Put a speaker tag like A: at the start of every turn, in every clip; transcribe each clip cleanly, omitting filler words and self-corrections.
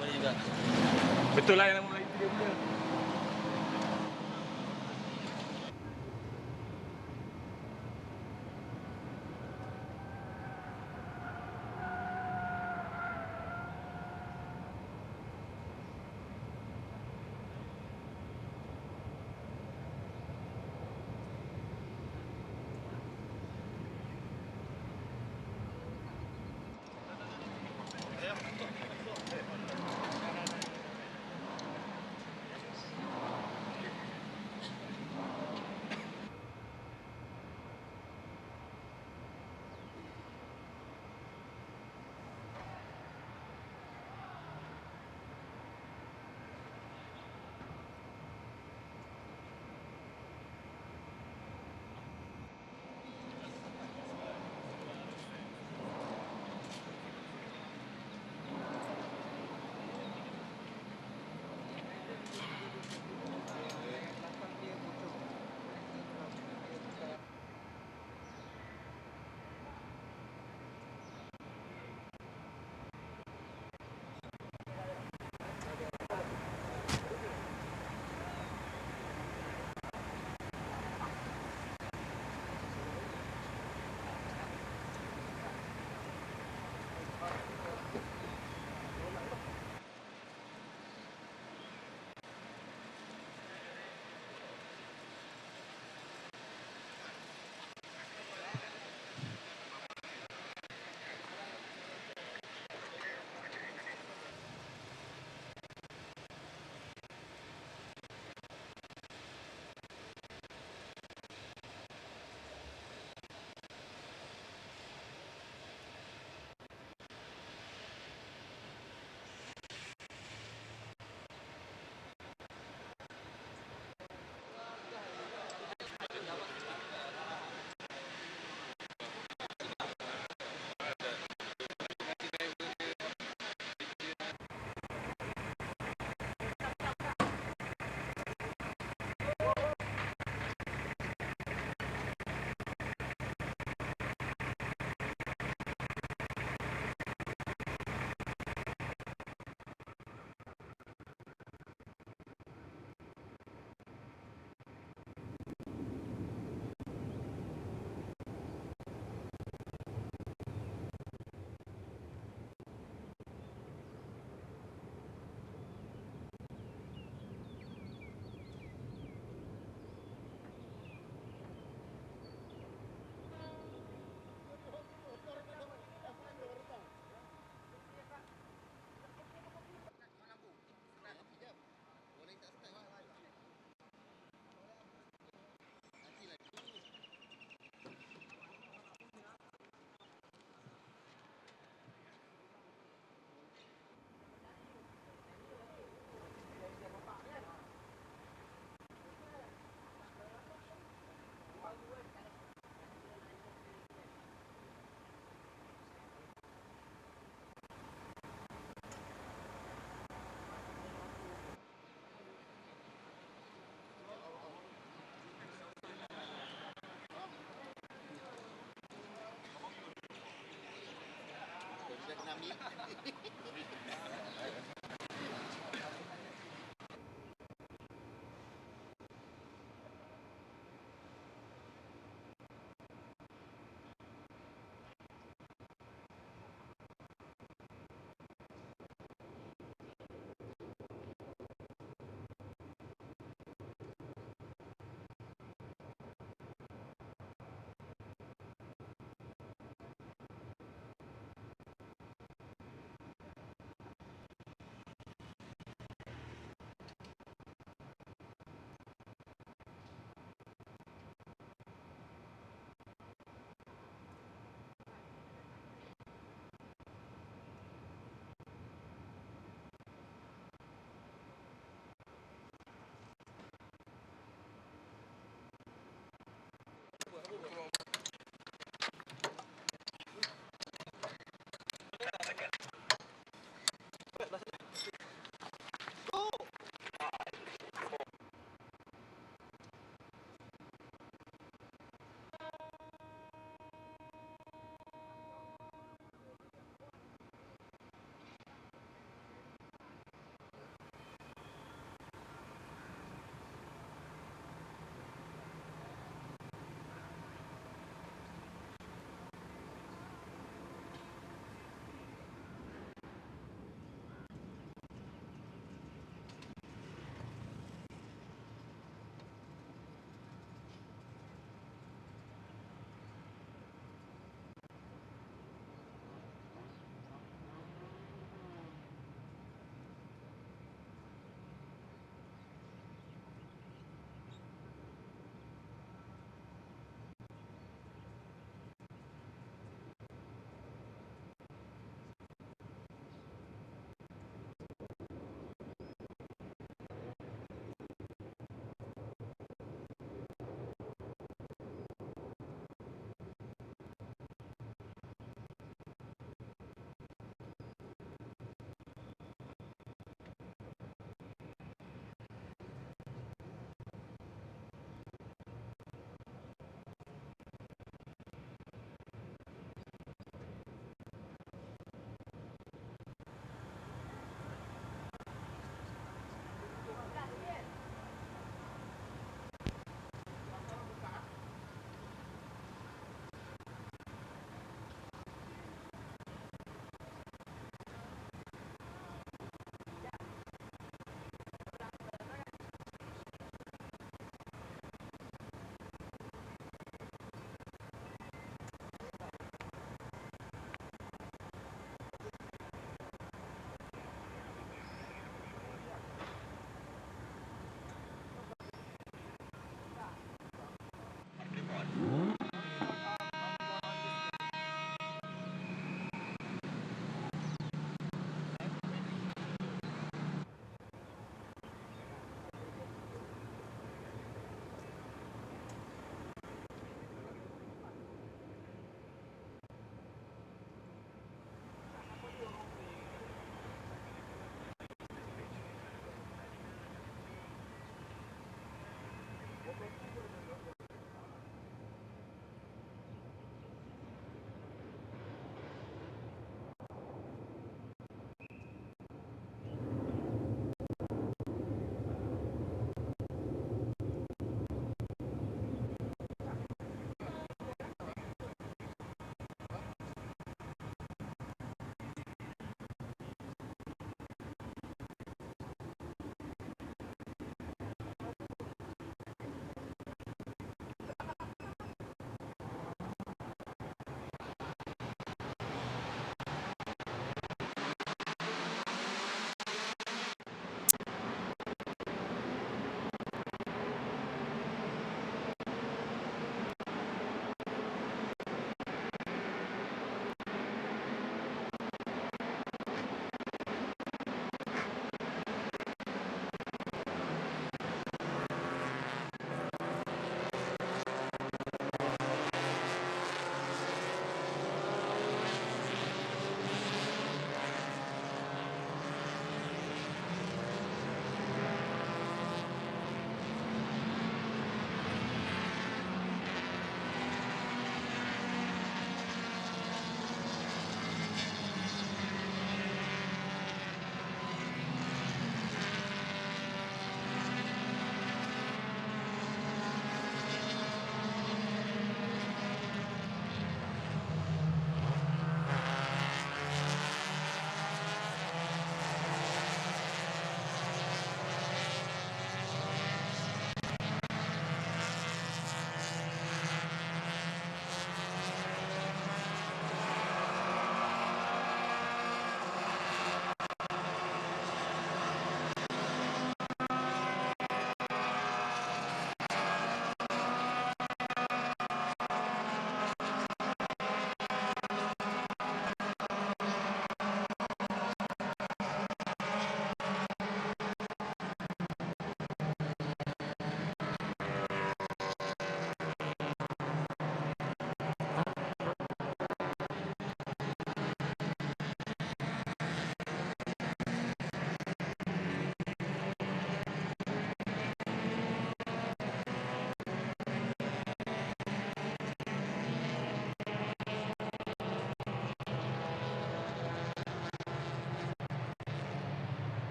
A: Boleh juga.
B: Betul lah yang nama itu dia punya.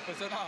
B: Pesona.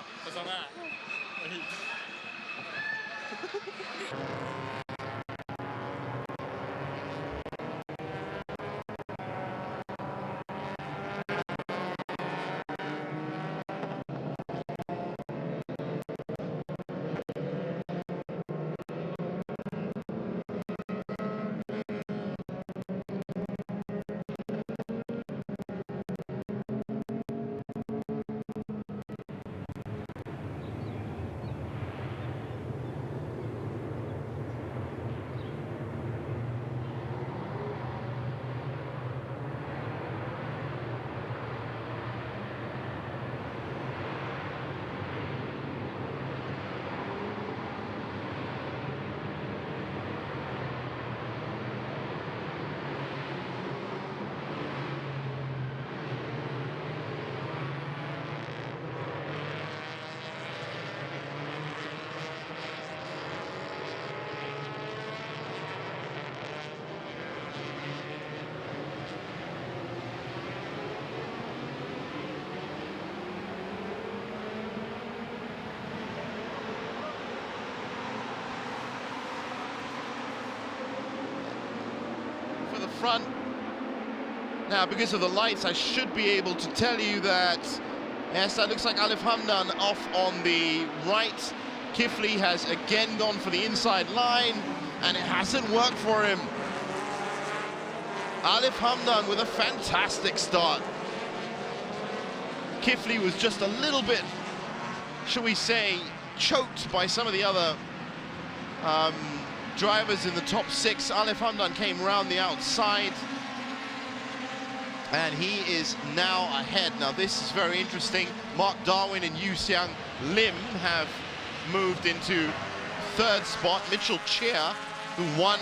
C: Front. Now, because of the lights, I should be able to tell you that, yes, that looks like Alif Hamdan off on the right. Kifli has again gone for the inside line, and it hasn't worked for him. Alif Hamdan with a fantastic start. Kifli was just a little bit, shall we say, choked by some of the other drivers in the top 6. Alif Hamdan came around the outside, and he is now ahead. Now this is very interesting. Mark Darwin and Yu Xiang Lim have moved into 3rd spot. Mitchell Cheer, who won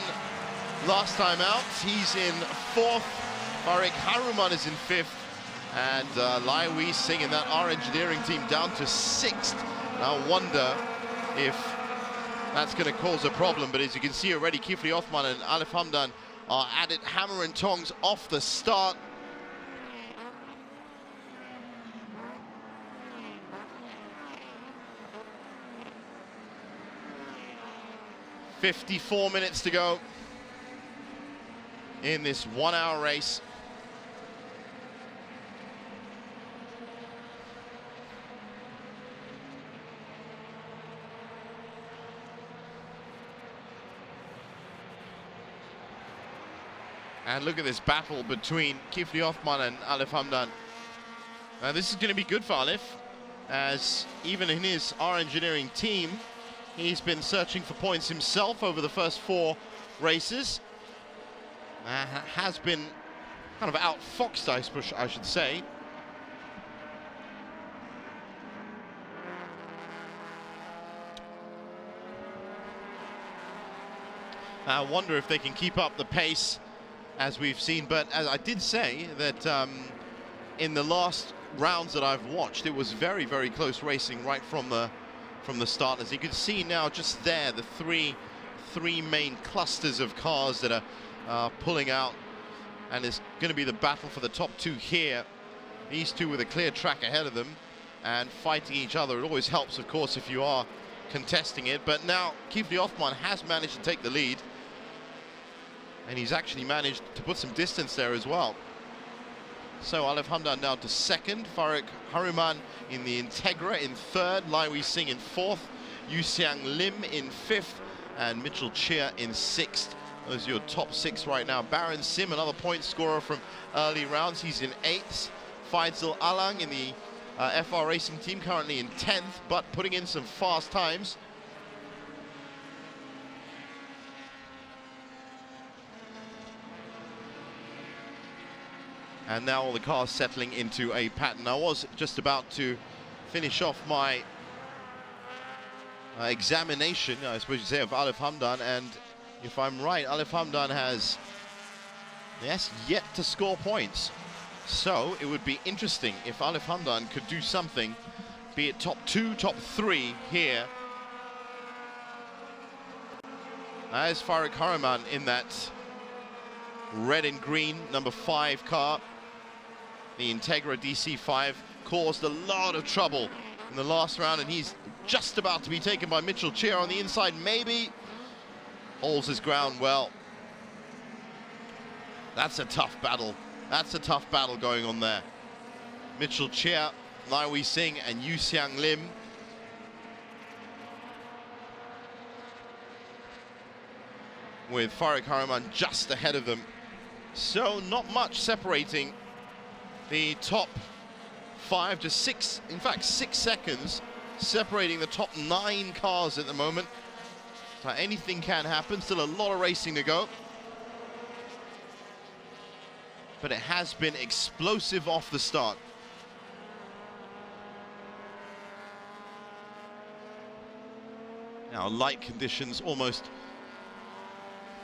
C: last time out, he's in 4th. Farik Haruman is in 5th, and Lai Wei Singh in that R Engineering team down to 6th. I wonder if that's going to cause a problem, but as you can see already, Kifli Othman and Alif Hamdan are at it, hammer and tongs off the start. "54 minutes to go in this 1-hour race. And look at this battle between Kifli Othman and Alif Hamdan. This is going to be good for Alif, as even in his R Engineering team, he's been searching for points himself over the first 4 races. Has been kind of outfoxed, I should say. I wonder if they can keep up the pace as we've seen, but as I did say that in the last rounds that I've watched, it was very, very close racing right from the start. As you can see now, just there, the three main clusters of cars that are pulling out, and it's going to be the battle for the top 2 here. These two with a clear track ahead of them and fighting each other. It always helps, of course, if you are contesting it, but now Kifli Othman has managed to take the lead, and he's actually managed to put some distance there as well. So Alif Hamdan down to 2nd, Farik Haruman in the Integra in 3rd, Lai Wei Singh in 4th, Yu Xiang Lim in 5th, and Mitchell Cheer in 6th. Those are your top 6 right now. Baron Sim, another point scorer from early rounds, he's in 8th. Faisal Alang in the FR Racing team, currently in 10th, but putting in some fast times. And now all the cars settling into a pattern. I was just about to finish off my examination, I suppose you'd say, of Alif Hamdan, and if I'm right, Alif Hamdan has, yes, yet to score points. So it would be interesting if Alif Hamdan could do something, be it top 2, top 3 here. As Farik Haruman in that red and green number 5 car. The Integra DC5 caused a lot of trouble in the last round, and he's just about to be taken by Mitchell Cheer on the inside, maybe. Holds his ground well. That's a tough battle. That's a tough battle going on there. Mitchell Cheer, Lai Wei Sing, and Yu Xiang Lim. With Farouk Hariman just ahead of them. So not much separating the top 5 to 6, in fact 6 seconds separating the top 9 cars at the moment. So anything can happen, still a lot of racing to go. But it has been explosive off the start. Now light conditions almost,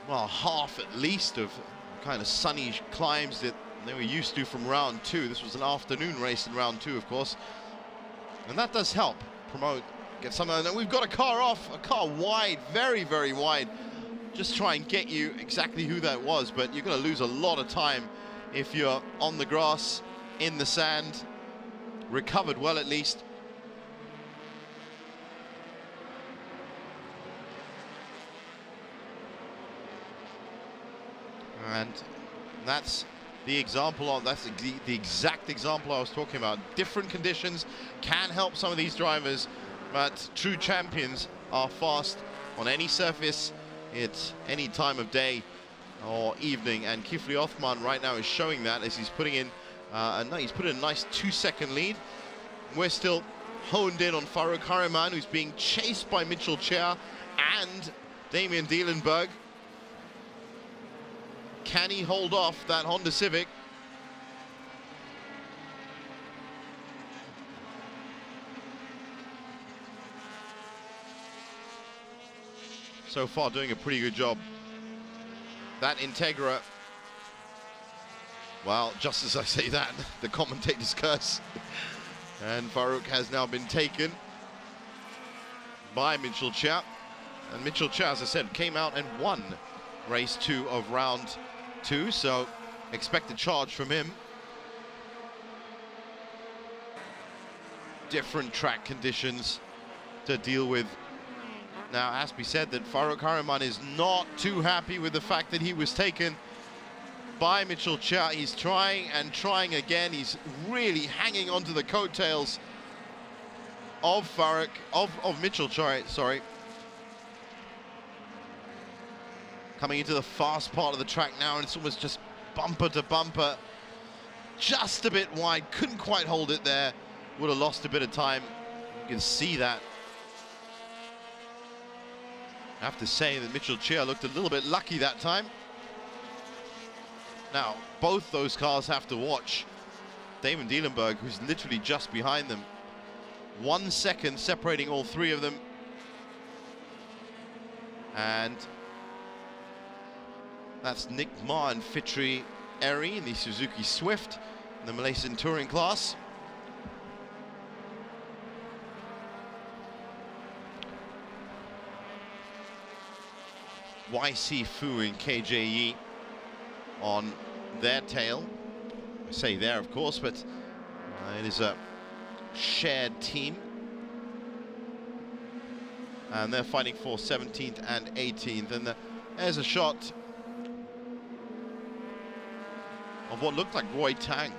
C: well, half at least of kind of sunny climbs that they were used to from round 2. This was an afternoon race in round 2, of course. And that does help promote, get something. And we've got a car off, a car wide, very, very wide. Just try and get you exactly who that was, but you're going to lose a lot of time if you're on the grass, in the sand. Recovered well, at least. And that's the example of, that's the exact example I was talking about. Different conditions can help some of these drivers, but true champions are fast on any surface, at any time of day or evening. And Kifli Othman right now is showing that as he's putting in, he's put in a nice 2-second lead. We're still honed in on Farouk Hariman, who's being chased by Mitchell Cheer and Damien Dielenberg. Can he hold off that Honda Civic? So far doing a pretty good job. That Integra, well, just as I say that, the commentators curse. And Farouk has now been taken by Mitchell Cheer. And Mitchell Cheer, as I said, came out and won race 2 of round 2, so expect a charge from him. Different track conditions to deal with. Now, it has to be said that Farouk Hariman is not too happy with the fact that he was taken by Mitchell Cheer. He's trying and trying again. He's really hanging onto the coattails of Farouk, of Mitchell Cheer, sorry. Coming into the fast part of the track now, and it's almost just bumper to bumper. Just a bit wide, couldn't quite hold it there. Would have lost a bit of time. You can see that. I have to say that Mitchell Cheer looked a little bit lucky that time. Now, both those cars have to watch Damon Dielenberg, who's literally just behind them. 1 second separating all 3 of them. And that's Nick Ma and Fitri Eri in the Suzuki Swift in the Malaysian touring class. YC Fu and KJE on their tail. I say there, of course, but it is a shared team. And they're fighting for 17th and 18th. And there's a shot of what looked like Roy Tang.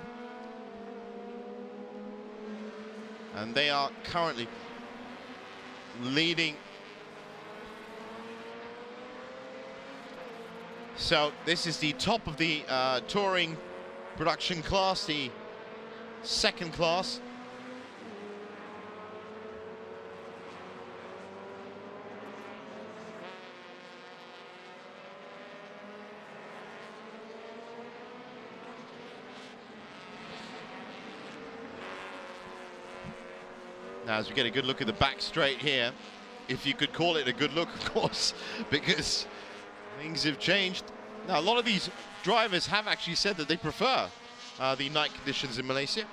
C: And they are currently leading. So this is the top of the touring production class, the second class. Now, as we get a good look at the back straight here, if you could call it a good look, of course, because things have changed. Now, a lot of these drivers have actually said that they prefer the night conditions in Malaysia.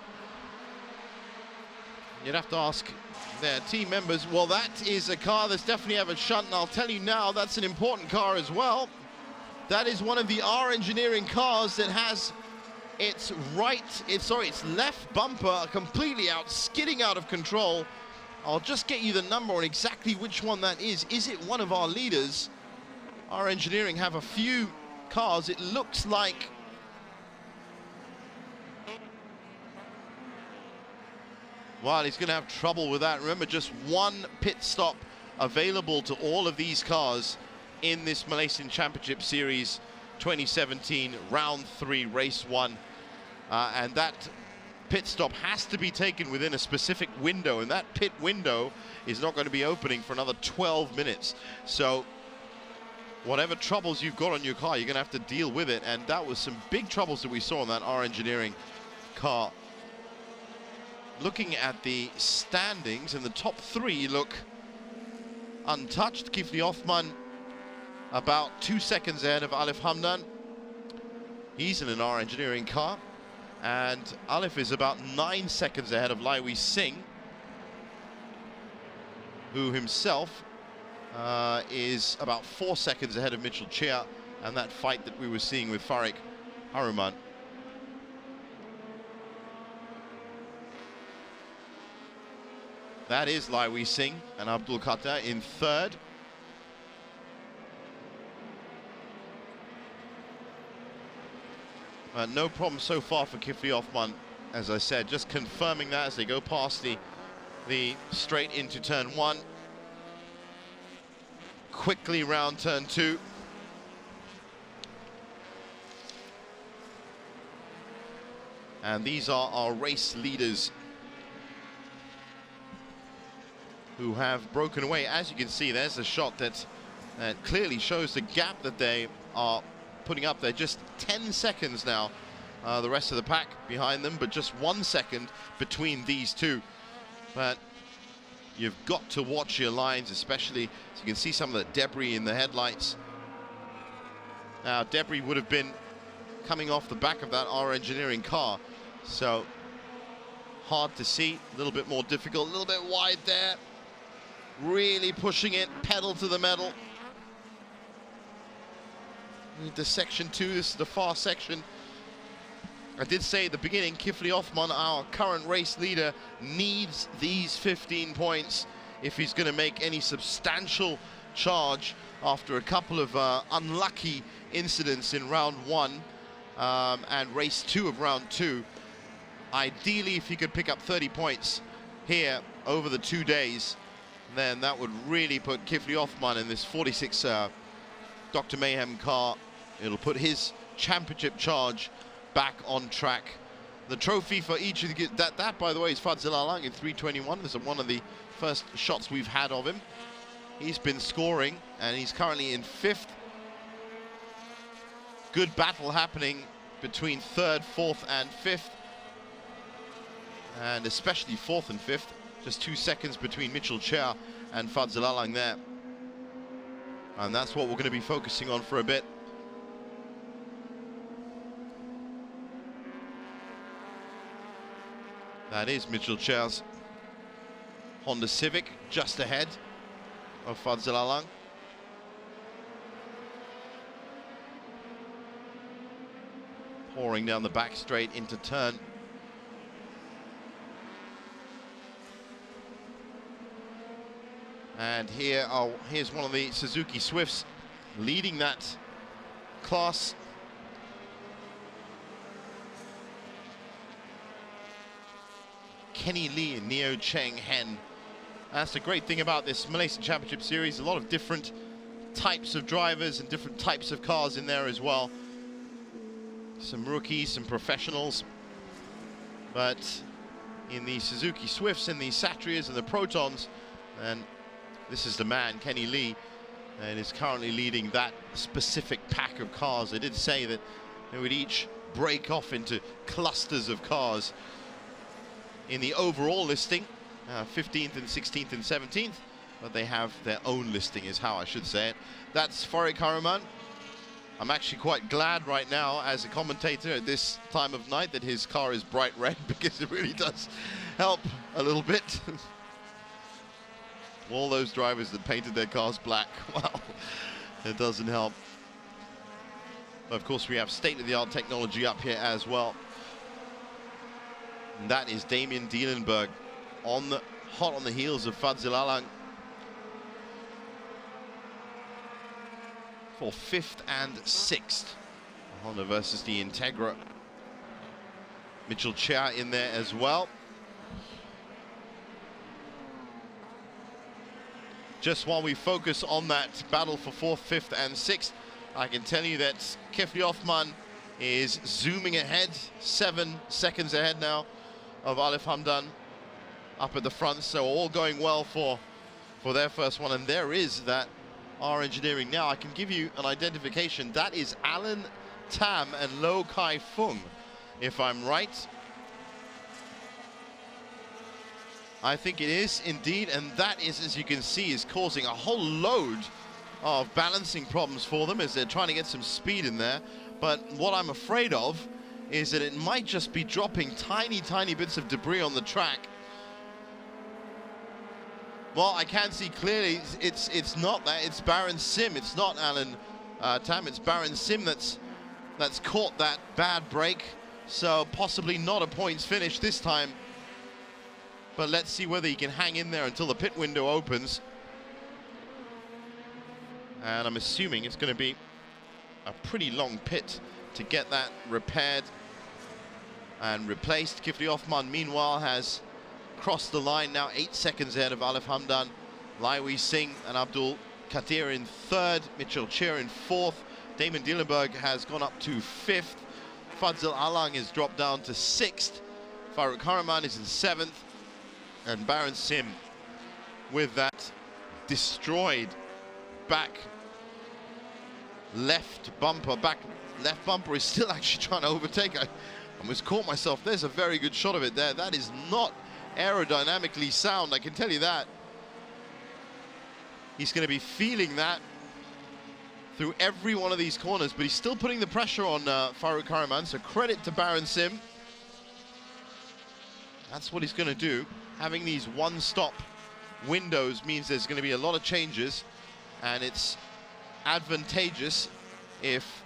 C: You'd have to ask their team members. Well, that is a car that's definitely have a shunt, and I'll tell you now, that's an important car as well. That is one of the R Engineering cars that has its left bumper completely skidding out of control I'll just get you the number on exactly which one that is. Is it one of our leaders? Our engineering have a few cars. It looks like well, he's going to have trouble with that. Remember, just one pit stop available to all of these cars in this Malaysian Championship Series 2017, round 3, race 1. And that pit stop has to be taken within a specific window, and that pit window is not going to be opening for another 12 minutes. So whatever troubles you've got on your car, you're going to have to deal with it. And that was some big troubles that we saw on that R Engineering car. Looking at the standings, and the top 3 look untouched. Kifli Othman about 2 seconds ahead of Alif Hamdan. He's in an R Engineering car. And Alif is about 9 seconds ahead of Laiwi Singh, who himself is about 4 seconds ahead of Mitchell Chia, and that fight that we were seeing with Farik Haruman. That is Laiwi Singh and Abdul Qatar in 3rd. No problem so far for Kifli Othman, as I said, just confirming that as they go past the straight into turn 1. Quickly round turn 2. And these are our race leaders who have broken away. As you can see, there's a shot that clearly shows the gap that they are putting up there. Just 10 seconds now, the rest of the pack behind them, but just 1 second between these two. But you've got to watch your lines, especially so you can see some of the debris in the headlights. Now, debris would have been coming off the back of that R Engineering car, so hard to see, a little bit more difficult, a little bit wide there. Really pushing it, pedal to the metal. Into section 2, this is the far section. I did say at the beginning, Kifli Othman, our current race leader, needs these 15 points if he's going to make any substantial charge after a couple of unlucky incidents in round 1 and race 2 of round 2. Ideally, if he could pick up 30 points here over the 2 days, then that would really put Kifli Othman in this 46 Dr. Mayhem car. It'll put his championship charge back on track. The trophy for each of the that by the way is Fadzil Alang in 3:21. This is one of the first shots we've had of him. He's been scoring and he's currently in 5th. Good battle happening between 3rd, 4th and 5th, and especially 4th and 5th. Just 2 seconds between Mitchell Chia and Fadzil Alang there. And that's what we're going to be focusing on for a bit. That is Mitchell Chia's Honda Civic just ahead of Fadzil Alang. Pouring down the back straight into turn. And here's one of the Suzuki Swifts leading that class. Kenny Lee and Neo Cheng Hen. That's the great thing about this Malaysian Championship Series. A lot of different types of drivers and different types of cars in there as well. Some rookies, some professionals. But in the Suzuki Swifts and the Satrias and the Protons, and this is the man, Kenny Lee, and is currently leading that specific pack of cars. They did say that they would each break off into clusters of cars in the overall listing, 15th and 16th and 17th, but they have their own listing is how I should say it. That's Farik Haruman. I'm actually quite glad right now as a commentator at this time of night that his car is bright red, because it really does help a little bit. All those drivers that painted their cars black, well, it doesn't help. But of course we have state-of-the-art technology up here as well. And that is Damien Dielenberg on the hot on the heels of Fadzil Alang for 5th and 6th. Honda versus the Integra. Mitchell Chia in there as well. Just while we focus on that battle for 4th, 5th and 6th, I can tell you that Kefli Othman is zooming ahead, 7 seconds ahead now of Alif Hamdan up at the front. So all going well for their first one. And there is that R Engineering. Now I can give you an identification. That is Alan Tam and Lo Kai Fung, if I'm right. I think it is indeed, and that is, as you can see, is causing a whole load of balancing problems for them as they're trying to get some speed in there. But what I'm afraid of is that it might just be dropping tiny bits of debris on the track. Well, I can see clearly it's not that, it's Baron Sim. It's not Alan Tam, it's Baron Sim that's caught that bad break. So possibly not a points finish this time. But let's see whether he can hang in there until the pit window opens. And I'm assuming it's going to be a pretty long pit to get that repaired and replaced. Kifli Othman, meanwhile, has crossed the line now, 8 seconds ahead of Alif Hamdan. Laiwi Singh and Abdul Kadir in 3rd. Mitchell Chia in 4th. Damon Dielenberg has gone up to 5th. Fadzil Alang has dropped down to 6th. Farooq Haraman is in 7th. And Baron Sim with that destroyed back left bumper. Back left bumper is still actually trying to overtake. I almost caught myself. There's a very good shot of it there. That is not aerodynamically sound, I can tell you that. He's going to be feeling that through every one of these corners, but he's still putting the pressure on Farooq Haraman, so credit to Baron Sim. That's what he's going to do. Having these one-stop windows means there's going to be a lot of changes, and it's advantageous if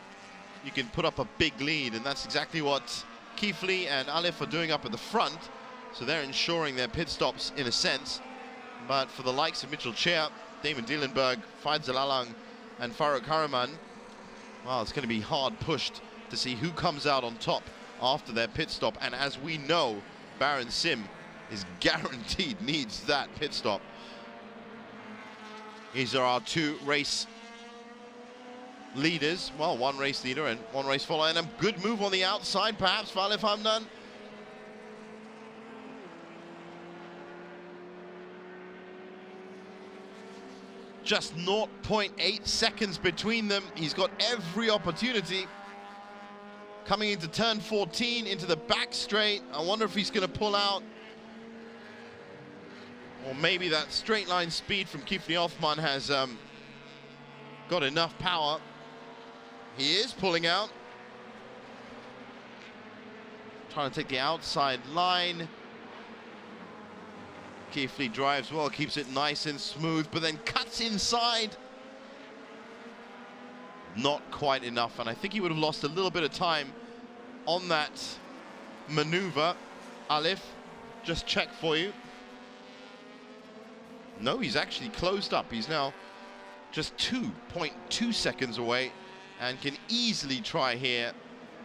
C: you can put up a big lead, and that's exactly what Kifli and Alif are doing up at the front. So they're ensuring their pit stops in a sense. But for the likes of Mitchell Chia, Damon Dielenberg, Fadzil Alang and Farooq Haraman, well, it's going to be hard pushed to see who comes out on top after their pit stop. And as we know, Baron Sim is guaranteed needs that pit stop. These are our 2 race leaders. Well, 1 race leader and 1 race follower. And a good move on the outside, perhaps, for Alif Hamdan. Just 0.8 seconds between them. He's got every opportunity. Coming into turn 14, into the back straight. I wonder if he's going to pull out. Or maybe that straight line speed from Kifli Othman has got enough power. He is pulling out. Trying to take the outside line. Kifli drives well, keeps it nice and smooth, but then cuts inside. Not quite enough, and I think he would have lost a little bit of time on that maneuver. Alif, just check for you. No, he's actually closed up. He's now just 2.2 seconds away and can easily try here.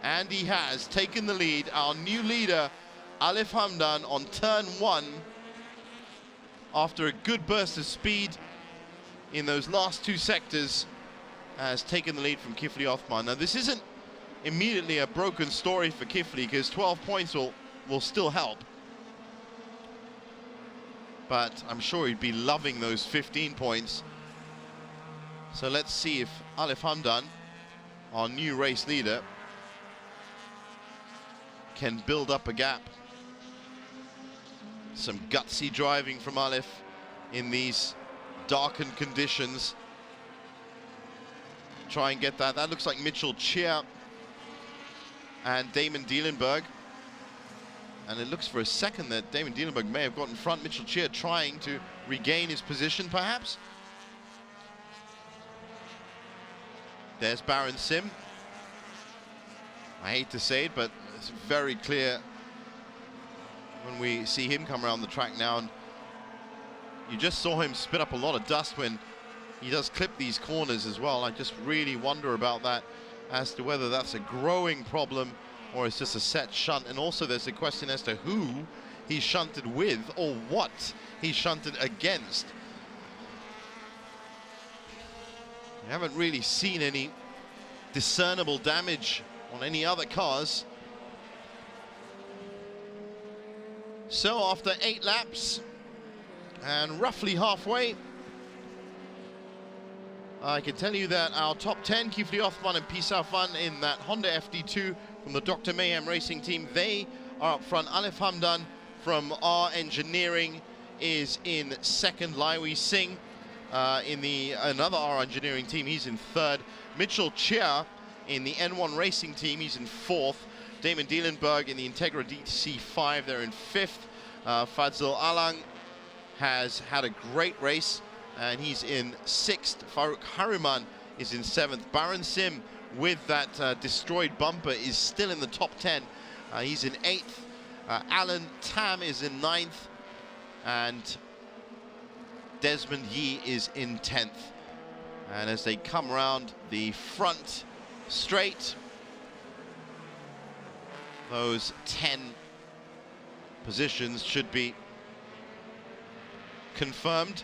C: And he has taken the lead. Our new leader, Alif Hamdan, on turn 1. After a good burst of speed in those last 2 sectors, has taken the lead from Kifli Othman. Now, this isn't immediately a broken story for Kifli, because 12 points will still help. But I'm sure he'd be loving those 15 points. So let's see if Alif Hamdan, our new race leader, can build up a gap. Some gutsy driving from Alif in these darkened conditions. Try and get that. That looks like Mitchell Chia and Damon Dielenberg. And it looks for a second that Damon Dielenberg may have got in front. Mitchell Chia trying to regain his position, perhaps. There's Baron Sim. I hate to say it, but it's very clear when we see him come around the track now. And you just saw him spit up a lot of dust when he does clip these corners as well. I just really wonder about that, as to whether that's a growing problem or it's just a set shunt. And also there's a question as to who he shunted with or what he shunted against. We haven't really seen any discernible damage on any other cars. So after 8 laps and roughly halfway, I can tell you that our top 10, Kifli Othman and Pisau Fan in that Honda FD2 from the Dr. Mayhem Racing team, they are up front. Alif Hamdan from R Engineering is in second. Laiwi Singh in the another R Engineering team, he's in third. Mitchell Chia in the N1 Racing team, he's in fourth. Damon Dielenberg in the Integra DC5, they're in fifth. Fadzil Alang has had a great race, and he's in sixth. Farouk Hariman is in seventh. Baron Sim, with that destroyed bumper, is still in the top 10. He's in eighth. Alan Tam is in ninth, and Desmond Yee is in 10th. And as they come around the front straight, those 10 positions should be confirmed.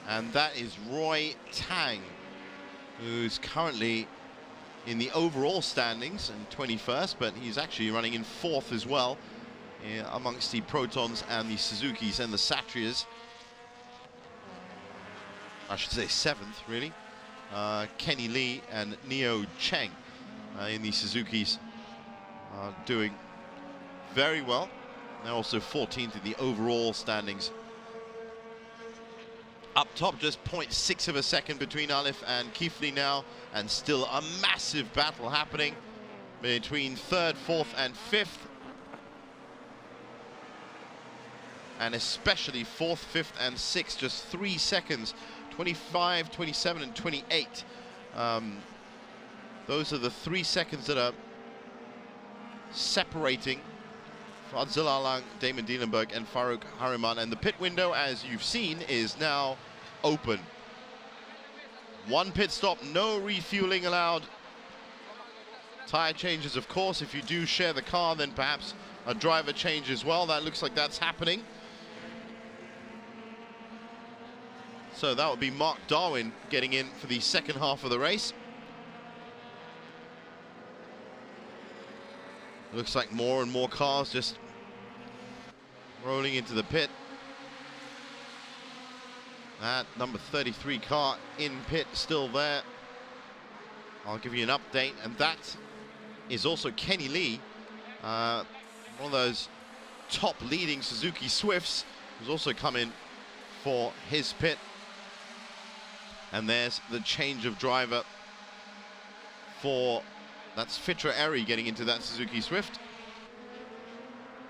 C: And that is Roy Tang, who's currently in the overall standings and 21st, but he's actually running in 4th as well, amongst the Protons and the Suzukis and the Satrias. I should say 7th, really. Kenny Lee and Neo Cheng in the Suzukis are doing very well. They're also 14th in the overall standings. Up top, just 0.6 of a second between Alif and Kifli now, and still a massive battle happening between 3rd, 4th and 5th. And especially 4th, 5th and 6th, just 3 seconds, 25, 27 and 28. Those are the 3 seconds that are separating Fadzil Alang, Damon Dielenberg and Farouk Hariman. And the pit window, as you've seen, is now open. 1 pit stop, no refueling allowed. Tire changes, of course. If you do share the car, then perhaps a driver change as well. That looks like that's happening. So that would be Mark Darwin getting in for the second half of the race. Looks like more and more cars just rolling into the pit. That number 33 car in pit still there. I'll give you an update, and that is also Kenny Lee, one of those top leading Suzuki Swifts, who's also come in for his pit. And there's the change of driver for, that's Fitra Eri getting into that Suzuki Swift.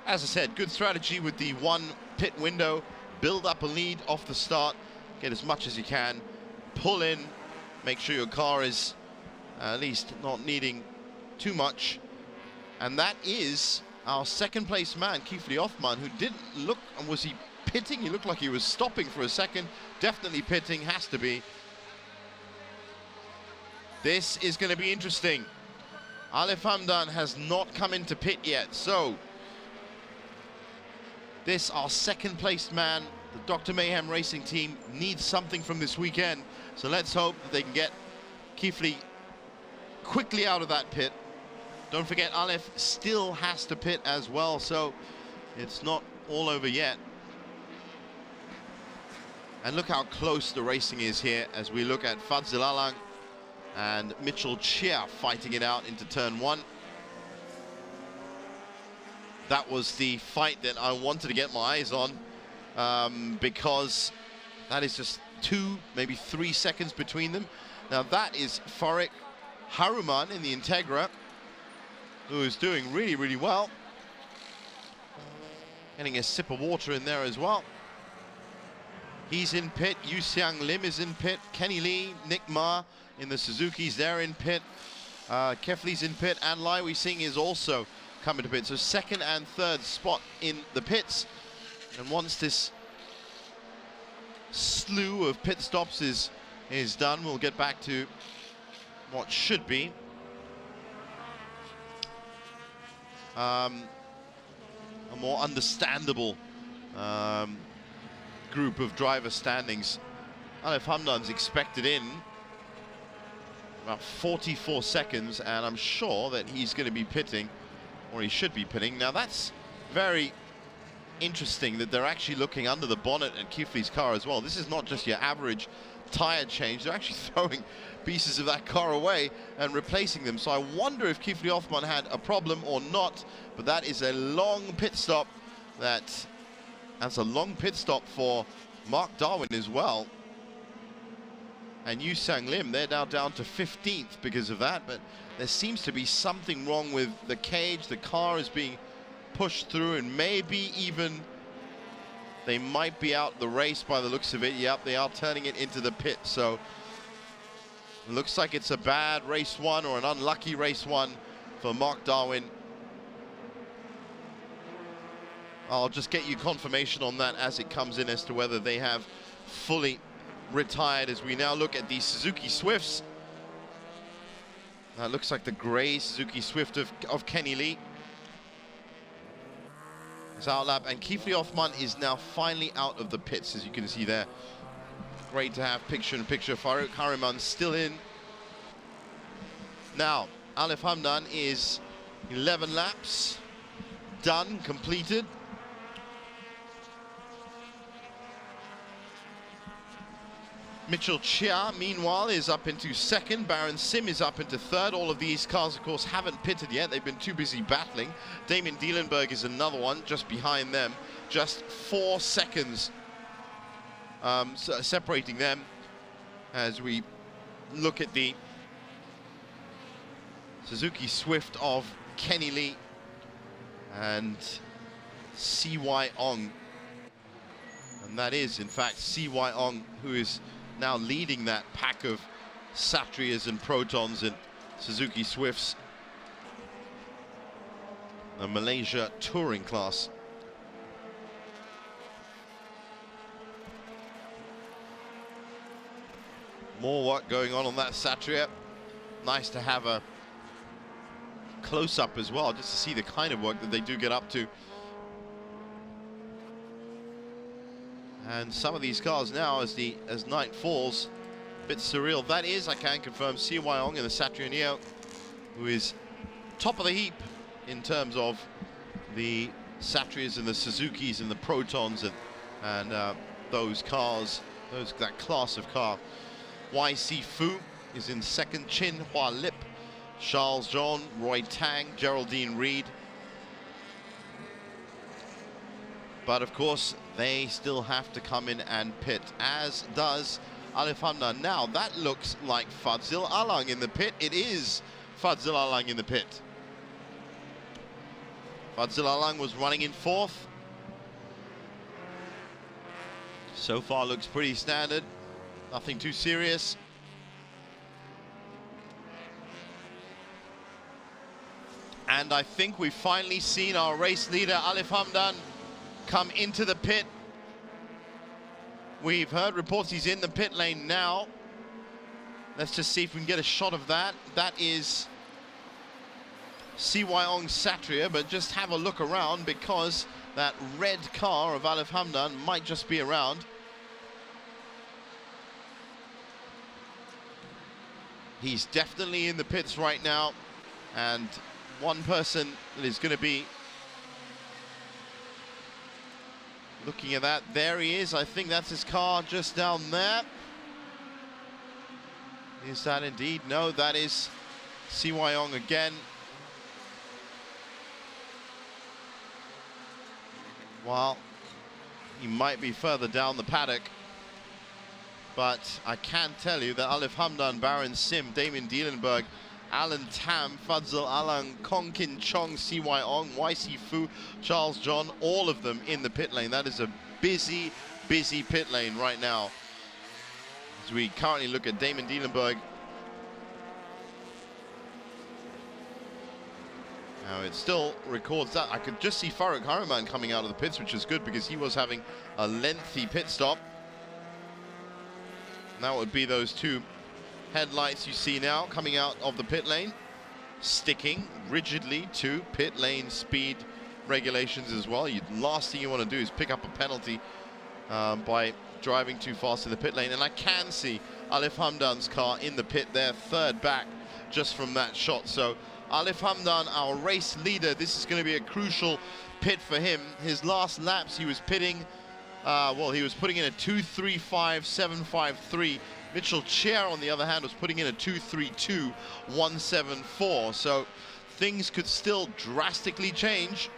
C: As I said, good strategy with the 1 pit window. Build up a lead off the start, get as much as you can, pull in, make sure your car is at least not needing too much. And that is our second place man, Kifli Othman, who didn't look, and was he pitting? He looked like he was stopping for a second. Definitely pitting, has to be. This is going to be interesting. Alif Hamdan has not come into pit yet, so this, our second placed man, the Dr. Mayhem Racing team, needs something from this weekend. So let's hope that they can get Kifli quickly out of that pit. Don't forget, Alif still has to pit as well, so it's not all over yet. And look how close the racing is here as we look at Fadzil Alang and Mitchell Chia fighting it out into turn 1. That was the fight that I wanted to get my eyes on, because that is just 2, maybe 3 seconds between them. Now that is Farouk Hariman in the Integra, who is doing really, really well. Getting a sip of water in there as well. He's in pit. Yu Xiang Lim is in pit. Kenny Lee, Nick Ma in the Suzukis, they're in pit. Kefli's in pit, and Laiwi Singh is also come into pit. So second and third spot in the pits. And once this slew of pit stops is done, we'll get back to what should be a more understandable group of driver standings. Alef Hamdan's expected in about 44 seconds, and I'm sure that he's going to be pitting, or he should be pitting. Now that's very interesting that they're actually looking under the bonnet at Kifli's car as well. This is not just your average tire change. They're actually throwing pieces of that car away and replacing them. So I wonder if Kifli Othman had a problem or not, but that is a long pit stop. That's a long pit stop for Mark Darwin as well. And Yu Sang Lim, they're now down to 15th because of that, but there seems to be something wrong with the cage. The car is being pushed through, and maybe even they might be out the race by the looks of it. Yep, they are turning it into the pit, so it looks like it's a bad race one, or an unlucky race one for Mark Darwin. I'll just get you confirmation on that as it comes in as to whether they have fully retired, as we now look at the Suzuki Swifts. That looks like the grey Suzuki Swift of Kenny Lee. It's out lap, and Kifli Othman is now finally out of the pits, as you can see there. Great to have picture-in-picture. Farouk Hariman still in. Now, Alef Hamdan is 11 laps done, completed. Mitchell Chia, meanwhile, is up into second. Baron Sim is up into third. All of these cars, of course, haven't pitted yet. They've been too busy battling. Damien Dielenberg is another one just behind them. Just 4 seconds separating them as we look at the Suzuki Swift of Kenny Lee and CY Ong. And that is, in fact, CY Ong who is now leading that pack of Satrias and Protons and Suzuki Swifts, the Malaysia touring class. More work going on that Satria. Nice to have a close-up as well, just to see the kind of work that they do get up to. And some of these cars now, as night falls, a bit surreal. That is, I can confirm, CY Ong in the Satria Neo, who is top of the heap in terms of the Satrias and the Suzukis and the Protons and those cars, that class of car. YC Fu is in second. Chin Hua Lip, Charles Jean, Roy Tang, Geraldine Reed. But of course, they still have to come in and pit, as does Alef Hamdan. Now, that looks like Fadzil Alang in the pit. It is Fadzil Alang in the pit. Fadzil Alang was running in fourth. So far looks pretty standard. Nothing too serious. And I think we've finally seen our race leader, Alef Hamdan, come into the pit. We've heard reports he's in the pit lane now. Let's just see if we can get a shot of that. That is CY Ong Satria, but just have a look around, because that red car of Alef Hamdan might just be around. He's definitely in the pits right now, and one person that is going to be looking at that. There he is. I think that's his car just down there. Is that indeed? No, that is CY Ong again. Well, he might be further down the paddock, but I can tell you that Alef Hamdan, Baron Sim, Damien Dielenberg, Alan Tam, Fadzil Alang, Kong Kin Chong, CY Ong, YC Fu, Charles John, all of them in the pit lane. That is a busy, busy pit lane right now. As we currently look at Damien Dielenberg. Now it still records that. I could just see Farooq Hariman coming out of the pits, which is good because he was having a lengthy pit stop. And that would be those two headlights you see now coming out of the pit lane, sticking rigidly to pit lane speed regulations as well. Last thing you want to do is pick up a penalty by driving too fast in the pit lane. And I can see Alif Hamdan's car in the pit there, third back, just from that shot. So Alif Hamdan, our race leader, this is going to be a crucial pit for him. His last laps, he was pitting, well, he was putting in a 2:35.753. Mitchell Chair, on the other hand, was putting in a 2:32.174. So things could still drastically change.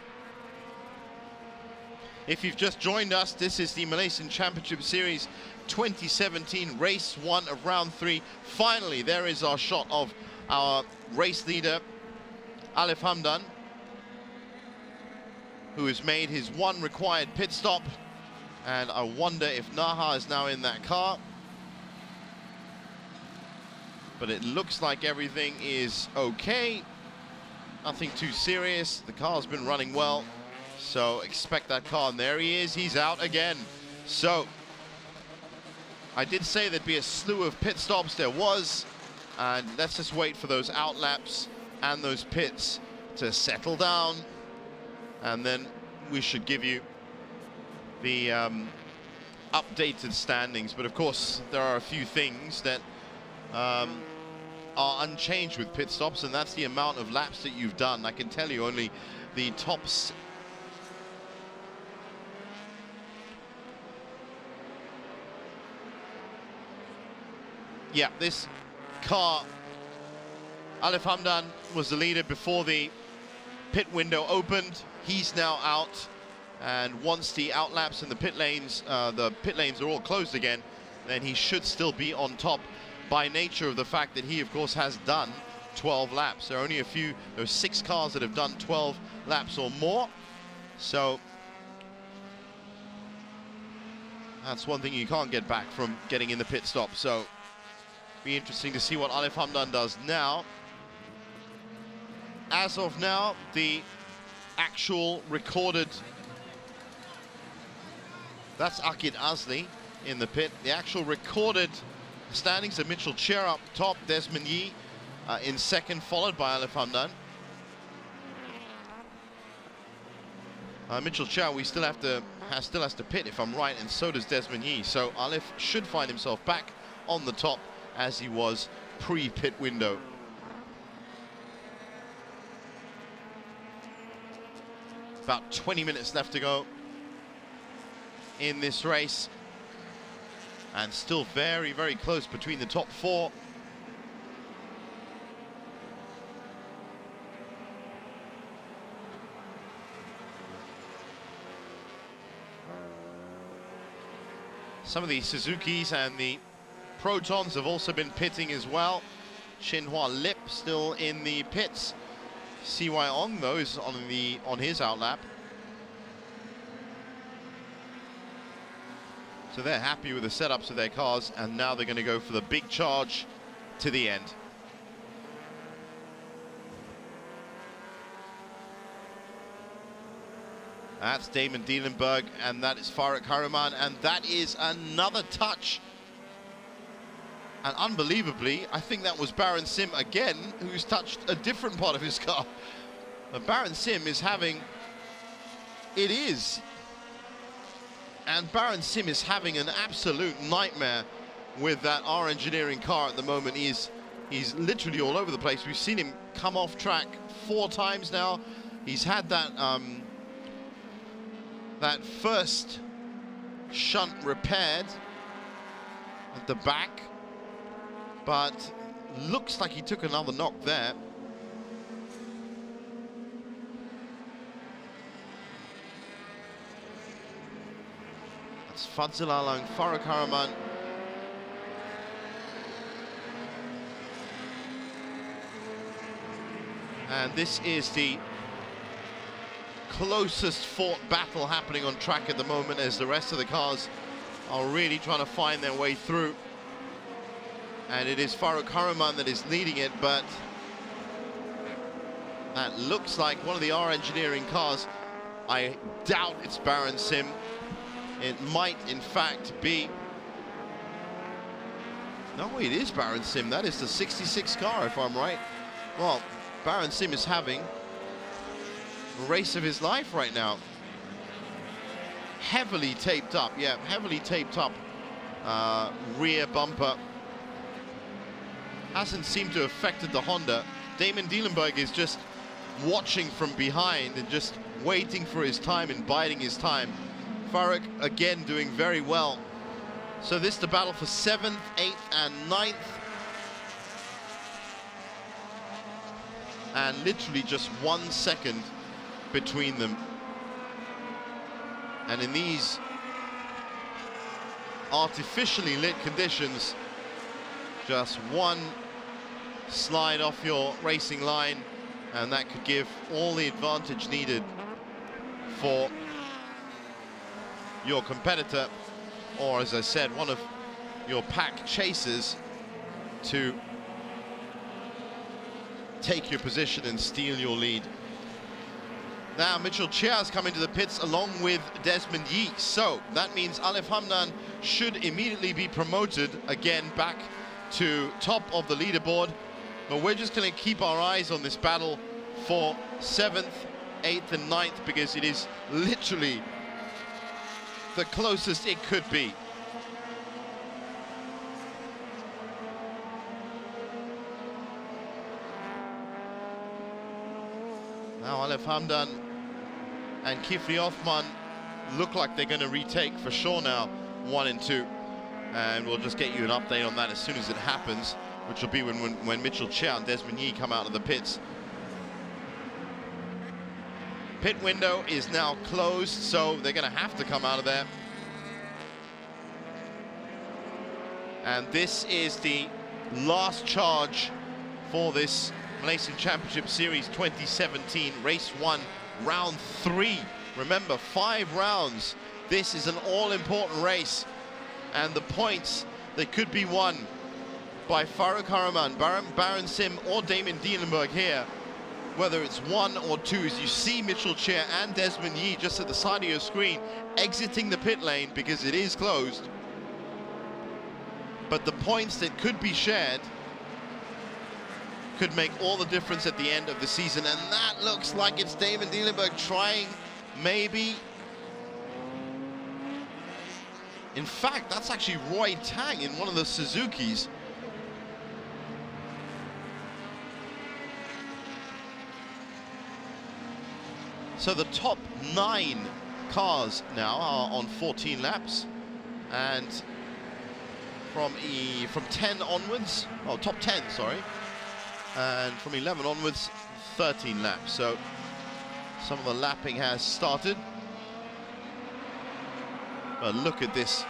C: If you've just joined us, this is the Malaysian Championship Series 2017, race 1 of round 3. Finally, there is our shot of our race leader, Alif Hamdan, who has made his one required pit stop. And I wonder if Naha is now in that car. But it looks like everything is okay. Nothing too serious. The car's been running well. So expect that car, and there he is, he's out again. So I did say there'd be a slew of pit stops, there was, and let's just wait for those out laps and those pits to settle down, and then we should give you the updated standings. But of course there are a few things that are unchanged with pit stops, and that's the amount of laps that you've done. I can tell you only the tops. Yeah, this car, Alif Hamdan was the leader before the pit window opened. He's now out, and once the out laps and the pit lanes are all closed again, then he should still be on top, by nature of the fact that he, of course, has done 12 laps. There are only there are 6 cars that have done 12 laps or more. So that's one thing you can't get back from getting in the pit stop. So be interesting to see what Alif Hamdan does now. As of now, the actual recorded, that's Akid Azli in the pit. The actual recorded standings are Mitchell Chair up top, Desmond Yee in second, followed by Alif Hamdan. Mitchell Chair, still has to pit if I'm right, and so does Desmond Yee. So Alif should find himself back on the top as he was pre-pit window. About 20 minutes left to go in this race, and still very, very close between the top 4. Some of the Suzukis and the Protons have also been pitting as well. Chin-Hua Lip still in the pits. CY Ong, though, is on his outlap. So they're happy with the setups of their cars, and now they're going to go for the big charge to the end. That's Damon Dielenberg, and that is Farooq Hariman, and that is another touch. And unbelievably, I think that was Baron Sim again, who's touched a different part of his car. But Baron Sim is having... It is. And Baron Sim is having an absolute nightmare with that R Engineering car at the moment. He's literally all over the place. We've seen him come off track 4 times now. He's had that that first shunt repaired at the back, but looks like he took another knock there. That's Fadzil Alang, Farooq Hariman. And this is the closest fought battle happening on track at the moment, as the rest of the cars are really trying to find their way through. And it is Farooq Hariman that is leading it, but That looks like one of the R Engineering cars. I doubt it's Baron Sim. It might, in fact, be... No, it is Baron Sim. That is the 66 car, if I'm right. Well, Baron Sim is having a race of his life right now. Heavily taped up, yeah, heavily taped up rear bumper. Hasn't seemed to have affected the Honda. Damon Dielenberg is just watching from behind and just waiting for his time and biding his time. Faruk again doing very well. So this is the battle for 7th, 8th and 9th. And literally just 1 second between them. And in these artificially lit conditions, just one slide off your racing line and that could give all the advantage needed for your competitor, or as I said, one of your pack chasers to take your position and steal your lead. Now Mitchell Chia's come into the pits along with Desmond Yee, so that means Alef Hamdan should immediately be promoted again back to top of the leaderboard. But we're just going to keep our eyes on this battle for 7th, 8th and 9th, because it is literally the closest it could be. Now Alef Hamdan and Kifli Othman look like they're going to retake for sure now 1 and 2. And we'll just get you an update on that as soon as it happens, which will be when Mitchell Chia and Desmond Yee come out of the pits. Pit window is now closed, so they're going to have to come out of there. And this is the last charge for this Malaysian Championship Series 2017, race 1, round 3. Remember, 5 rounds. This is an all-important race. And the points, they could be won by Faruk Haraman, Baron Sim or Damon Dielenberg here. Whether it's 1 or 2, as you see Mitchell Chia and Desmond Yee just at the side of your screen exiting the pit lane because it is closed. But the points that could be shared could make all the difference at the end of the season, and that looks like it's Damon Dielenberg trying, maybe. In fact, that's actually Roy Tang in one of the Suzukis. So the top 9 cars now are on 14 laps, and from 10 onwards, oh, top 10, sorry, and from 11 onwards, 13 laps. So some of the lapping has started. But look at this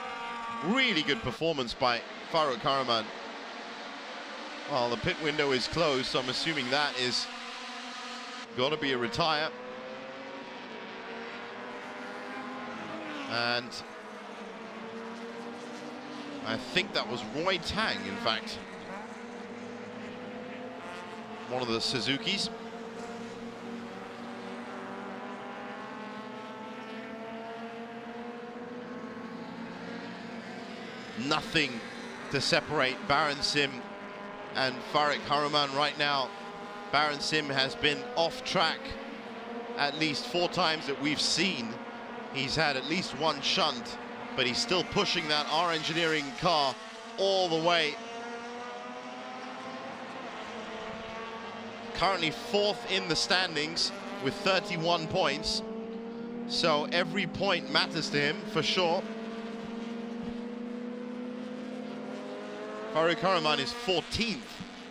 C: really good performance by Faruk Haraman. Well, the pit window is closed, so I'm assuming that is got to be a retire. And I think that was Roy Tang, in fact, one of the Suzukis. Nothing to separate Baron Sim and Faruk Haraman right now. Baron Sim has been off track at least 4 times that we've seen. He's had at least 1 shunt, but he's still pushing that R Engineering car all the way. Currently 4th in the standings with 31 points. So every point matters to him for sure. Faruk Haraman is 14th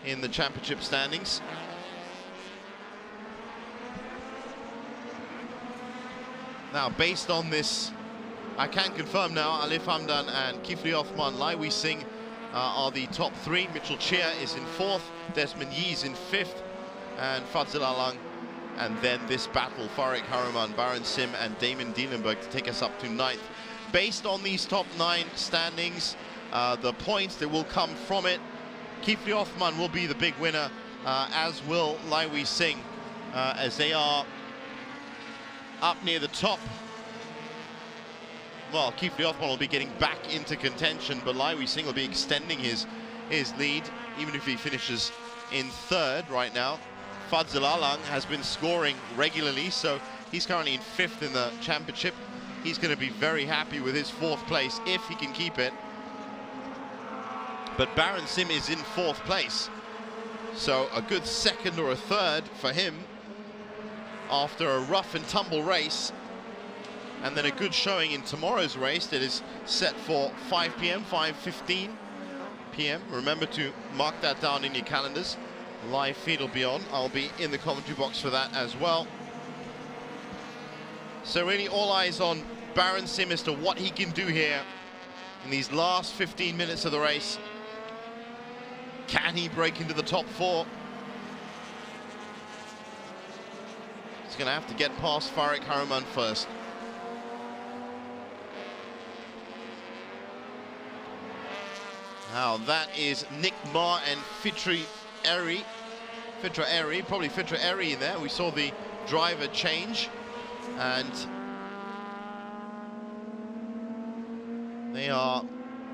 C: in the championship standings. Now, based on this, I can confirm now Alef Hamdan and Kifli Othman Laiwi Singh are the top 3. Mitchell Chia is in 4th, Desmond Yee is in 5th, and Fadzil Alang. And then this battle, Faruk Haraman, Baron Sim and Damon Dielenberg to take us up to 9th. Based on these top 9 standings, the points that will come from it, Kifli Othman will be the big winner, as will Laiwi Singh. as they are up near the top. Well, Keith Leothman will be getting back into contention, but Lai Wei Sing will be extending his lead, even if he finishes in third right now. Fadzil Alang has been scoring regularly, so he's currently in 5th in the championship. He's going to be very happy with his 4th place if he can keep it. But Baron Sim is in 4th place, so a good 2nd or a 3rd for him after a rough and tumble race, and then a good showing in tomorrow's race that is set for 5 p.m, 5:15 p.m. Remember to mark that down in your calendars. Live feed will be on. I'll be in the commentary box for that as well. So really all eyes on Baron Sim as to what he can do here in these last 15 minutes of the race. Can he break into the top 4? He's going to have to get past Farik Hariman first. Now that is Nick Ma and Fitra Eri, probably Fitra Eri in there. We saw the driver change, and they are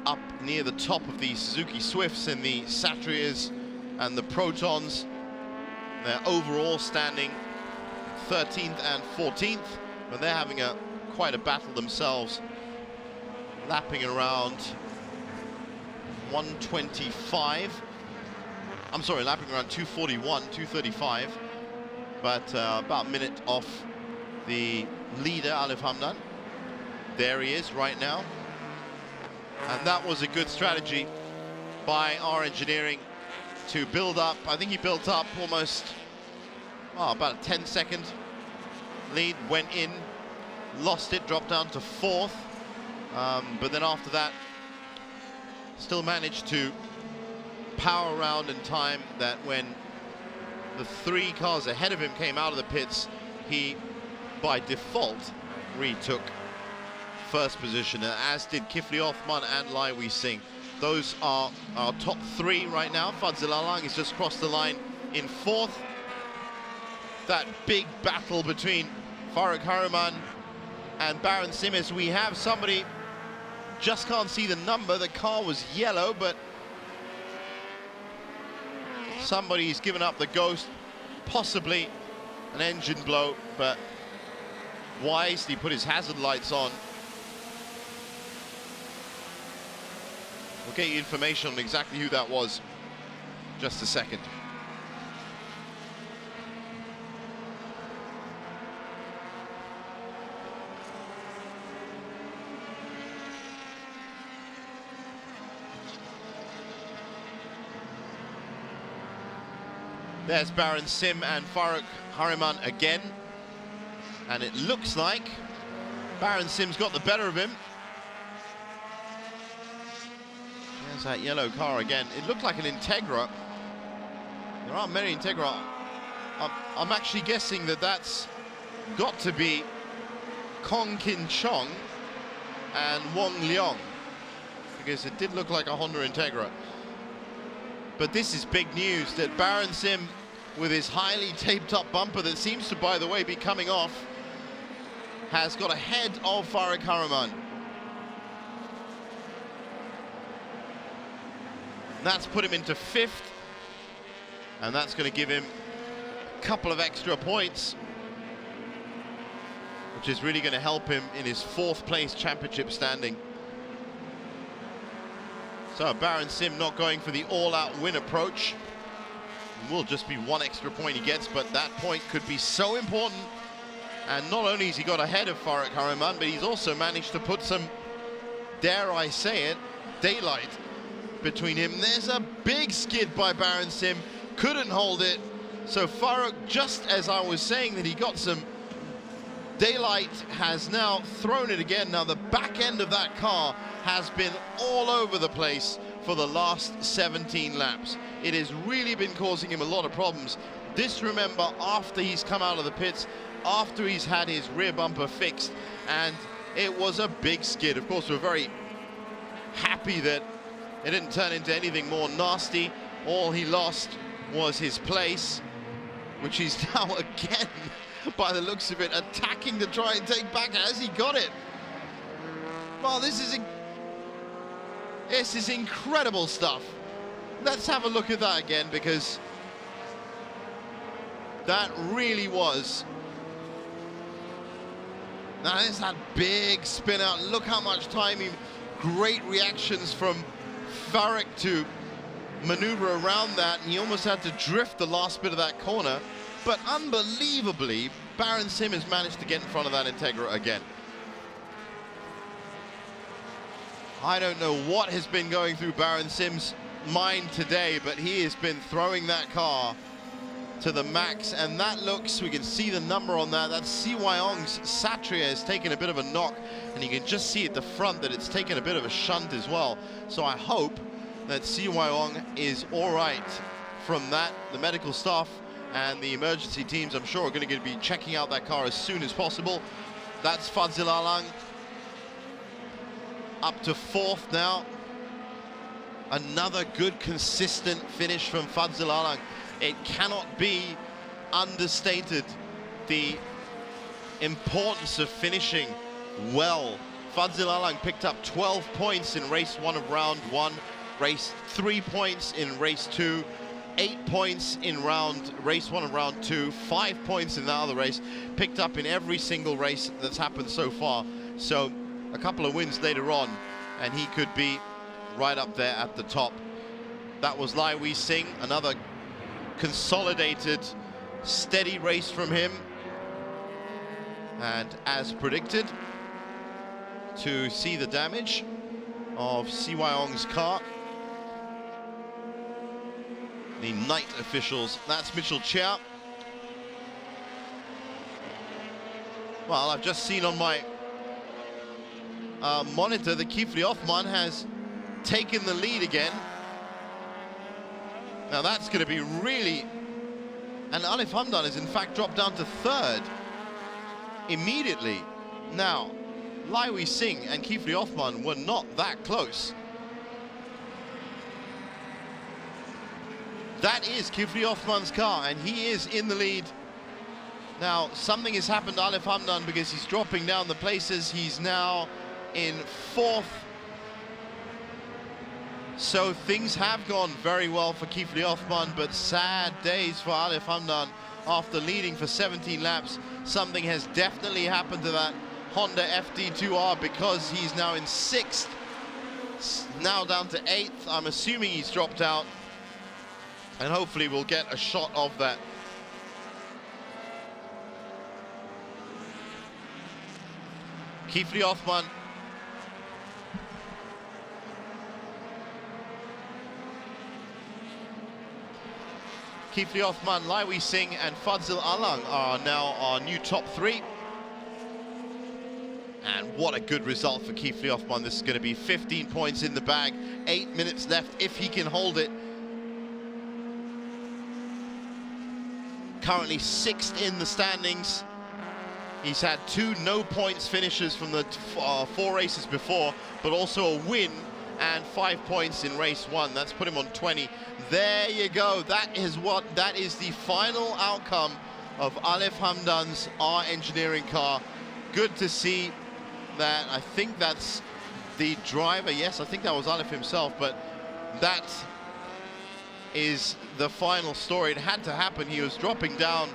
C: up near the top of the Suzuki Swifts and the Satrias and the Protons. They're overall standing 13th and 14th, but they're having quite a battle themselves, lapping around 125. I'm sorry, lapping around 241, 235, but about a minute off the leader, Alif Hamdan. There he is right now. And that was a good strategy by our engineering to build up. I think he built up almost about a 10-second lead, went in, lost it, dropped down to 4th. But then after that, still managed to power around in time that when the 3 cars ahead of him came out of the pits, he, by default, retook 1st position, as did Kifli Othman and Lai Wei Sing. Those are our top 3 right now. Fadzil Alang has just crossed the line in 4th. That big battle between Farik Hariman and Baron Sim, as we have somebody, just can't see the number, the car was yellow, but somebody's given up the ghost, possibly an engine blow, but wisely put his hazard lights on. We'll get you information on exactly who that was just a second. There's Baron Sim and Farik Hariman again, and it looks like Baron Sim's got the better of him. There's that yellow car again. It looked like an Integra. There aren't many Integra. I'm actually guessing that that's got to be Kong Kin Chong and Wong Leong, because it did look like a Honda Integra. But this is big news that Baron Sim, with his highly taped up bumper that seems to, by the way, be coming off, has got ahead of Farik Hariman. That's put him into 5th, and that's going to give him a couple of extra points, which is really going to help him in his 4th place championship standing. So Baron Sim not going for the all-out win approach. It will just be 1 extra point he gets, but that point could be so important. And not only has he got ahead of Farik Hariman, but he's also managed to put some, dare I say it, daylight between him. There's a big skid by Baron Sim, couldn't hold it. So Farik, just as I was saying that he got some daylight, has now thrown it again. Now the back end of that car has been all over the place for the last 17 laps. It has really been causing him a lot of problems. This, remember, after he's come out of the pits, after he's had his rear bumper fixed, and it was a big skid. Of course, we're very happy that it didn't turn into anything more nasty. All he lost was his place. which he's now again, by the looks of it, attacking to try and take back. Has he got it? Well, this is incredible stuff. Let's have a look at that again, because that really was. Now there's that big spin out. Look how much time great reactions from Farrick to maneuver around that, and he almost had to drift the last bit of that corner. But unbelievably, Baron Sim has managed to get in front of that Integra again. I don't know what has been going through Baron Sim's mind today, but he has been throwing that car to the max, and that looks, we can see the number on that. That's Si Wyong's Satria has taken a bit of a knock, and you can just see at the front that it's taken a bit of a shunt as well. So I hope that Si Wyong is all right from that. The medical staff and the emergency teams, I'm sure, are going to be checking out that car as soon as possible. That's Fadzil Alang up to 4th now. Another good, consistent finish from Fadzil Alang. It cannot be understated, the importance of finishing well. Fadzil Alang picked up 12 points in race 1 of round 1, race 3 points in race 2, 8 points in race 1 of round 2, 5 points in that other race, picked up in every single race that's happened so far. So a couple of wins later on, and he could be right up there at the top. That was Lai Wei Sing, another consolidated, steady race from him. And as predicted, to see the damage of Si Wyong's car, the night officials, that's Mitchell Chia. Well, I've just seen on my monitor that Kifli Othman has taken the lead again. Now that's going to be really, and Alif Hamdan has in fact dropped down to 3rd immediately. Now, Lai Wei Sing and Kifli Othman were not that close. That is Kifli Othman's car, and he is in the lead. Now, something has happened to Alif Hamdan because he's dropping down the places. He's now in 4th. So things have gone very well for Kifli Othman, but sad days for Alif Hamdan after leading for 17 laps. Something has definitely happened to that Honda FD2R, because he's now in 6th, now down to 8th. I'm assuming he's dropped out, and hopefully we'll get a shot of that. Kifli Othman Lai Wei Sing and Fadzil Alang are now our new top 3. And what a good result for Kifli Othman. This is going to be 15 points in the bag, 8 minutes left if he can hold it. Currently 6th in the standings. He's had 2 no points finishes from the 4 races before, but also a win and 5 points in race 1. That's put him on 20. There you go. That is the final outcome of Alif Hamdan's R Engineering car. Good to see that. I think that's the driver. Yes, I think that was Alif himself, but that is the final story. It had to happen. He was dropping down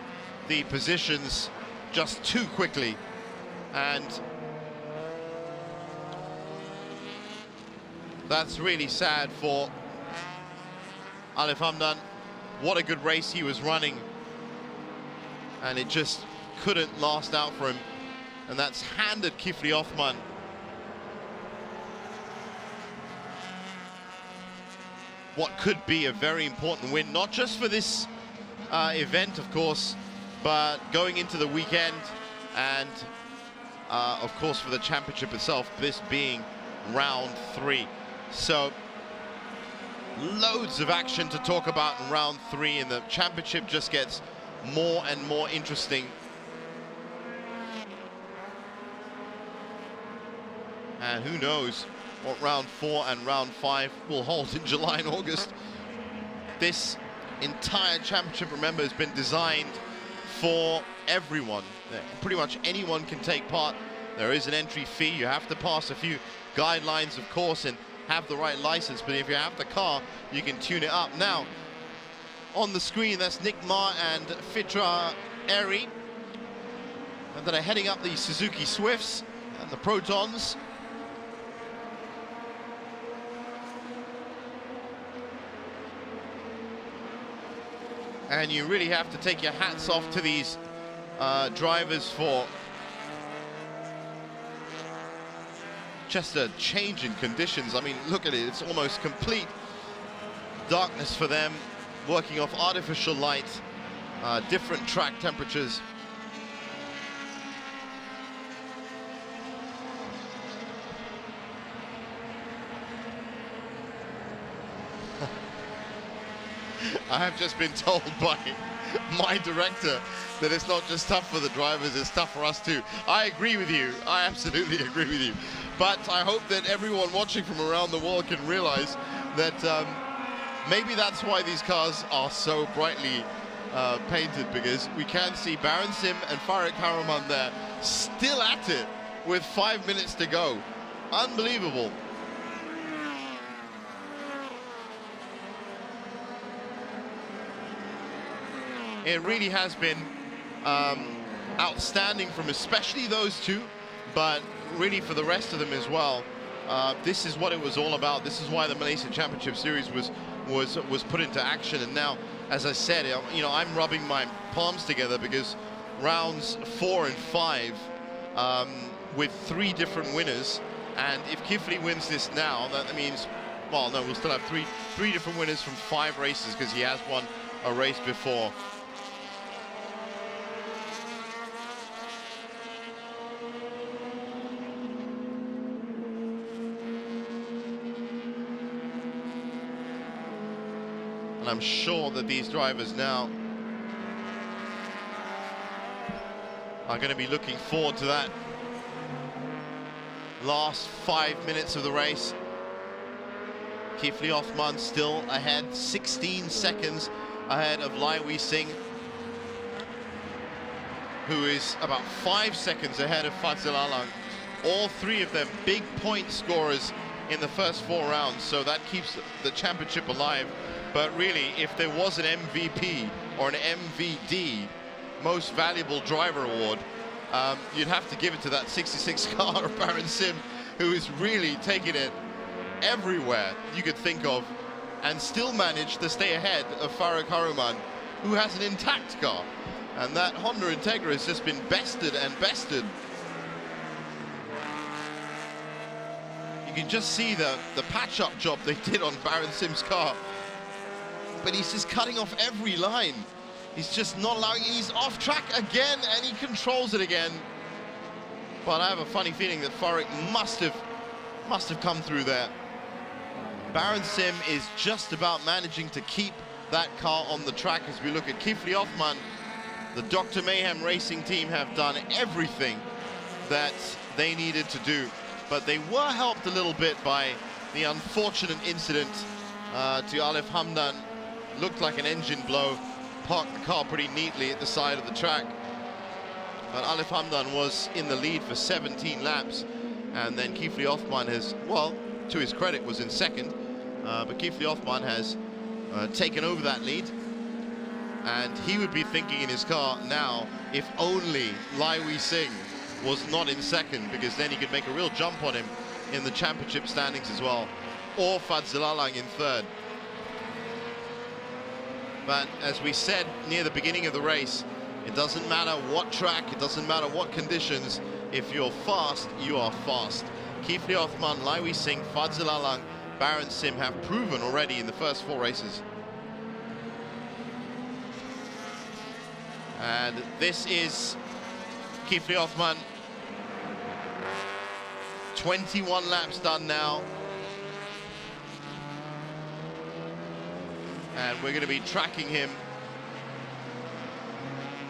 C: the positions just too quickly, and that's really sad for Alif Hamdan. What a good race he was running, and it just couldn't last out for him, and that's handed Kifli Othman what could be a very important win, not just for this event, of course, but going into the weekend, and of course for the championship itself, this being round 3. So loads of action to talk about in round 3, and the championship just gets more and more interesting. And who knows what round 4 and round 5 will hold in July and August. This entire championship, remember, has been designed for everyone. Pretty much anyone can take part. There is an entry fee. You have to pass a few guidelines, of course, and have the right license. But if you have the car, you can tune it up. Now, on the screen, that's Nick Ma and Fitra Eri that are heading up the Suzuki Swifts and the Protons. And you really have to take your hats off to these drivers for just a change in conditions. I mean, look at it, it's almost complete darkness for them, working off artificial light, different track temperatures. I have just been told by my director that it's not just tough for the drivers, it's tough for us too. I agree with you. I absolutely agree with you. But I hope that everyone watching from around the world can realize that maybe that's why these cars are so brightly painted, because we can see Baron Sim and Farik Karaman there still at it with 5 minutes to go. Unbelievable. It really has been outstanding from especially those two, but really for the rest of them as well. This is what it was all about. This is why the Malaysia Championship Series was put into action. And now, as I said, you know, I'm rubbing my palms together because rounds 4 and 5 with 3 different winners. And if Kifli wins this now, that means, well, no, we'll still have three different winners from 5 races because he has won a race before. And I'm sure that these drivers now are going to be looking forward to that last 5 minutes of the race. Kifli Othman still ahead, 16 seconds ahead of Lai Wei Sing, who is about 5 seconds ahead of Fadzil Alang. All 3 of them big point scorers in the first 4 rounds, so that keeps the championship alive. But really, if there was an MVP or an MVD, Most Valuable Driver Award, you'd have to give it to that 66 car of Baron Sim, who is really taking it everywhere you could think of and still managed to stay ahead of Farik Karaman, who has an intact car. And that Honda Integra has just been bested and bested. You can just see the patch-up job they did on Baron Sim's car. But he's just cutting off every line. He's just not allowing, he's off track again, and he controls it again. But I have a funny feeling that Farik must have come through there. Baron Sim is just about managing to keep that car on the track. As we look at Kifli Othman, the Dr. Mayhem Racing team have done everything that they needed to do. But they were helped a little bit by the unfortunate incident to Alif Hamdan. Looked like an engine blow, parked the car pretty neatly at the side of the track. But Alif Hamdan was in the lead for 17 laps, and then Kifli Othman has, well, to his credit, was in second, but Kifli Othman has taken over that lead, and he would be thinking in his car now, if only Lai Wei Sing was not in second, because then he could make a real jump on him in the championship standings as well, or Fadzil Alang in third. But as we said near the beginning of the race, it doesn't matter what track, it doesn't matter what conditions, if you're fast, you are fast. Kifli Othman, Lai Wei Sing, Fadzil Alang, Baron Sim have proven already in the first 4 races. And this is Kifli Othman. 21 laps done now. And we're going to be tracking him.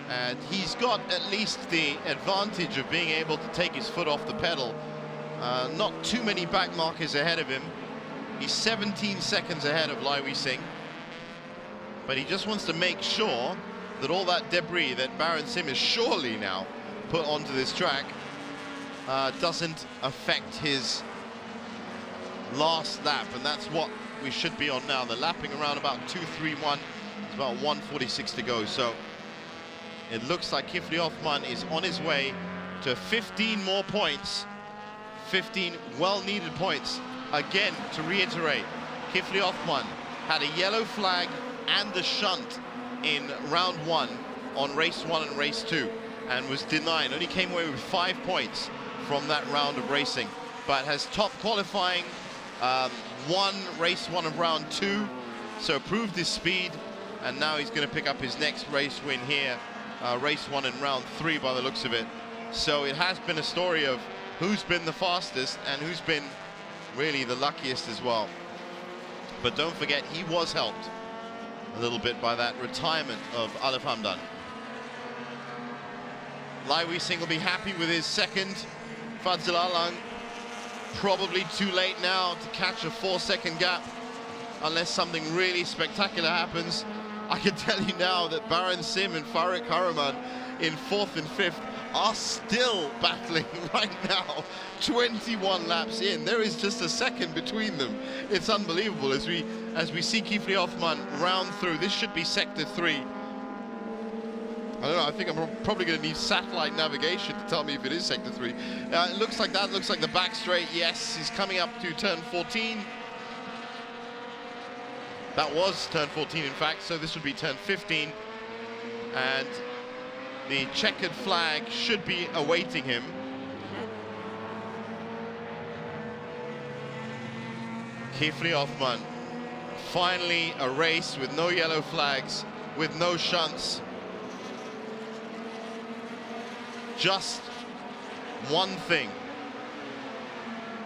C: And he's got at least the advantage of being able to take his foot off the pedal. Not too many back markers ahead of him. He's 17 seconds ahead of Lai Wei Sing. but he just wants to make sure that all that debris that Baron Sim is surely now put onto this track doesn't affect his last lap, and that's what we should be on now. They're lapping around about 2:31. It's about 1:46 to go, so it looks like Kifli Othman is on his way to 15 more points, 15 well-needed points. Again, to reiterate, Kifli Othman had a yellow flag and a shunt in round 1 on race 1 and race 2, and was denied. Only came away with 5 points from that round of racing, but has top qualifying, won race 1 of round 2, so proved his speed, and now he's going to pick up his next race win here, race 1 in round 3 by the looks of it. So it has been a story of who's been the fastest and who's been really the luckiest as well. But don't forget, he was helped a little bit by that retirement of Alif Hamdan. Lai Wei-Sing will be happy with his second. Fadzil Alang probably too late now to catch a 4-second gap unless something really spectacular happens. I can tell you now that Baron Sim and Farik Haraman in 4th and 5th are still battling right now, 21 laps in. There is just a second between them. It's unbelievable as we see Kifli Othman round through. This should be sector 3. I don't know, I think I'm probably going to need satellite navigation to tell me if it is sector 3. It looks like that, looks like the back straight. Yes, he's coming up to turn 14. That was turn 14, in fact, so this would be turn 15. And the checkered flag should be awaiting him. Kifli Othman, finally a race with no yellow flags, with no shunts. Just one thing,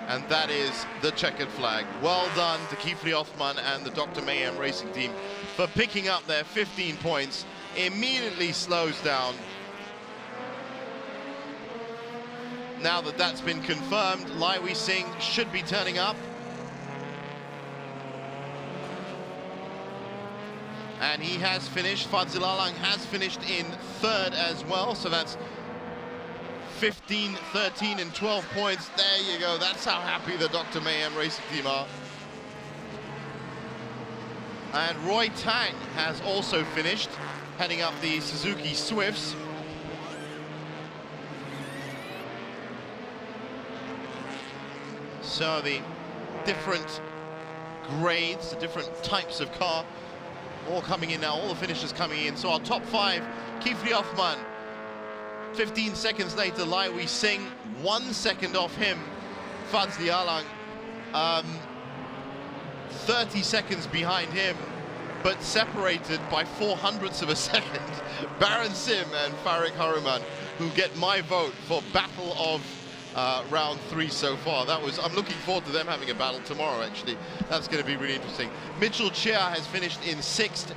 C: and that is the checkered flag. Well done to Kifli Othman and the Dr. Mayhem Racing team for picking up their 15 points. Immediately slows down. Now that that's been confirmed, Lai Wei-Sing should be turning up. And he has finished. Fadzil Alang has finished in 3rd as well, so that's 15, 13 and 12 points. There you go. That's how happy the Dr. Mayhem Racing team are. And Roy Tang has also finished, heading up the Suzuki Swifts. So the different grades, the different types of car, all coming in now, all the finishers coming in. So our top 5, Kifli Othman, 15 seconds later, Lai Wei-Sing, 1 second off him, Fadzli Alang, 30 seconds behind him, but separated by 0.04 of a second, Baron Sim and Farik Haraman, who get my vote for battle of round 3 so far. I'm looking forward to them having a battle tomorrow, actually. That's going to be really interesting. Mitchell Chia has finished in 6th.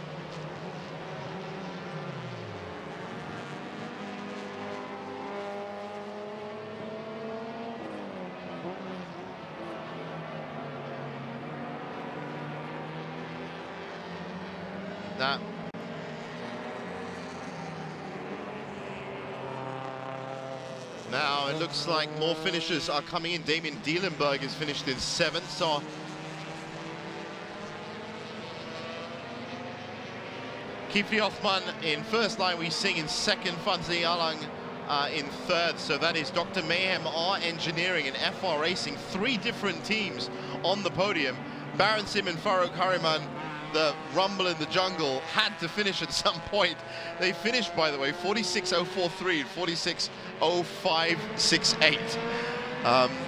C: Now it looks like more finishers are coming in. Damien Dielenberg is finished in 7th, so Kifli Othman in 1st, Lai Wei-Sing in 2nd, Fadzli Alang in 3rd. So that is Dr. Mayhem, R Engineering and FR Racing, 3 different teams on the podium. Baron Sim and Farouk Hariman, the rumble in the jungle, had to finish at some point. They finished, by the way, 46.043 and 46.0568.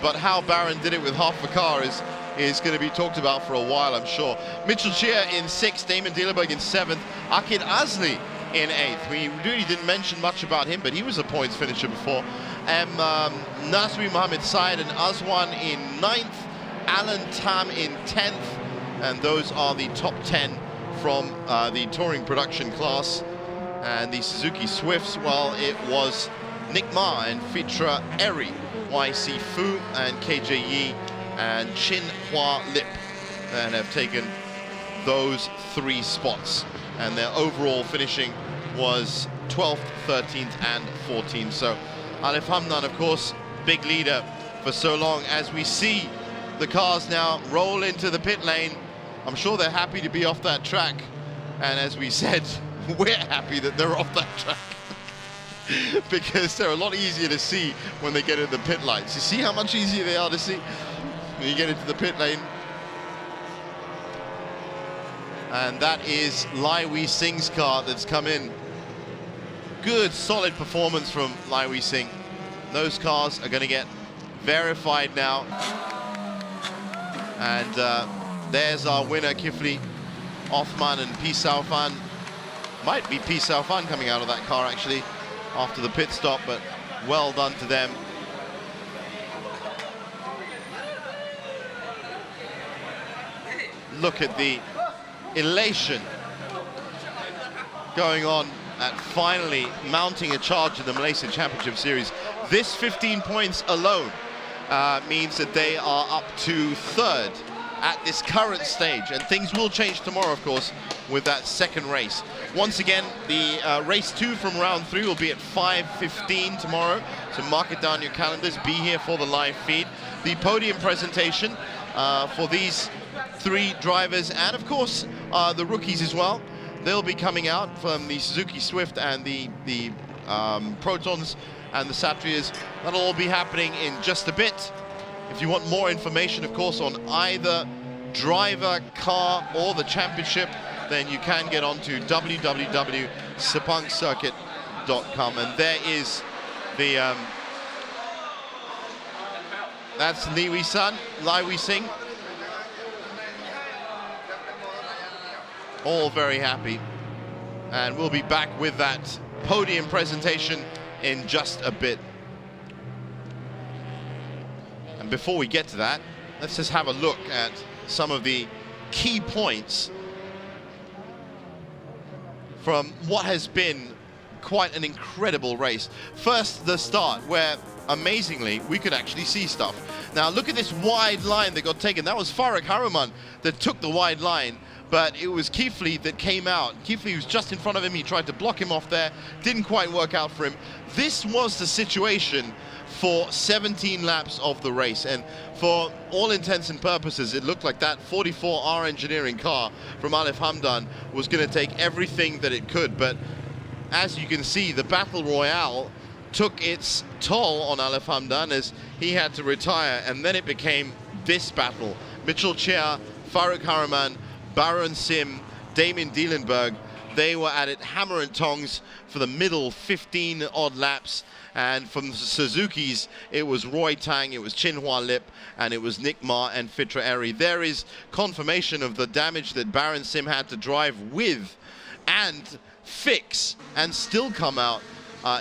C: But how Baron did it with half a car is going to be talked about for a while, I'm sure. Mitchell Chia in 6th, Damon Dielenberg in 7th, Akid Azli in 8th. We really didn't mention much about him, but he was a points finisher before. Nasri Mohammed Syed and Azwan in 9th, Alan Tam in 10th, and those are the top 10 from the touring production class. And the Suzuki Swifts, well, it was Nick Ma and Fitra Eri, YC Fu and KJ Yi and Chin Hua Lip that have taken those 3 spots. and their overall finishing was 12th, 13th, and 14th. So Alif Hamdan, of course, big leader for so long. As we see the cars now roll into the pit lane, I'm sure they're happy to be off that track. And as we said, we're happy that they're off that track because they're a lot easier to see when they get in the pit lights. You see how much easier they are to see when you get into the pit lane? And that is Lai Wee Singh's car that's come in. Good, solid performance from Lai Wee Singh. Those cars are going to get verified now. And there's our winner, Kifli Othman and P. Saufan. Might be P. Saufan coming out of that car, actually, after the pit stop, but well done to them. Look at the elation going on at finally mounting a charge in the Malaysia Championship Series. This 15 points alone means that they are up to third at this current stage, and things will change tomorrow, of course, with that second race. Once again, the race 2 from round 3 will be at 5:15 tomorrow, so mark it down your calendars, be here for the live feed. The podium presentation for these 3 drivers, and of course the rookies as well, they'll be coming out from the Suzuki Swift and the Protons and the Satrias. That'll all be happening in just a bit. If you want more information, of course, on either driver, car, or the championship, then you can get on to www.sepangcircuit.com. And there is the, that's Lai Wee Singh. All very happy. And we'll be back with that podium presentation in just a bit. And before we get to that, let's just have a look at some of the key points from what has been quite an incredible race. First, the start, where amazingly we could actually see stuff. Now look at this wide line that got taken. That was Farooq Harriman that took the wide line, but it was Kifli that came out. Kifli was just in front of him. He tried to block him off there. Didn't quite work out for him. This was the situation for 17 laps of the race, and for all intents and purposes it looked like that 44R engineering car from Alif Hamdan was going to take everything that it could. But as you can see, the battle royale took its toll on Alif Hamdan as he had to retire, and then it became this battle. Mitchell Chia, Farooq Harriman, Baron Sim, Damien Dielenberg, they were at it hammer and tongs for the middle 15 odd laps. And from the Suzuki's, it was Roy Tang, it was Chin Hua Lip, and it was Nick Ma and Fitra Eri. There is confirmation of the damage that Baron Sim had to drive with and fix and still come out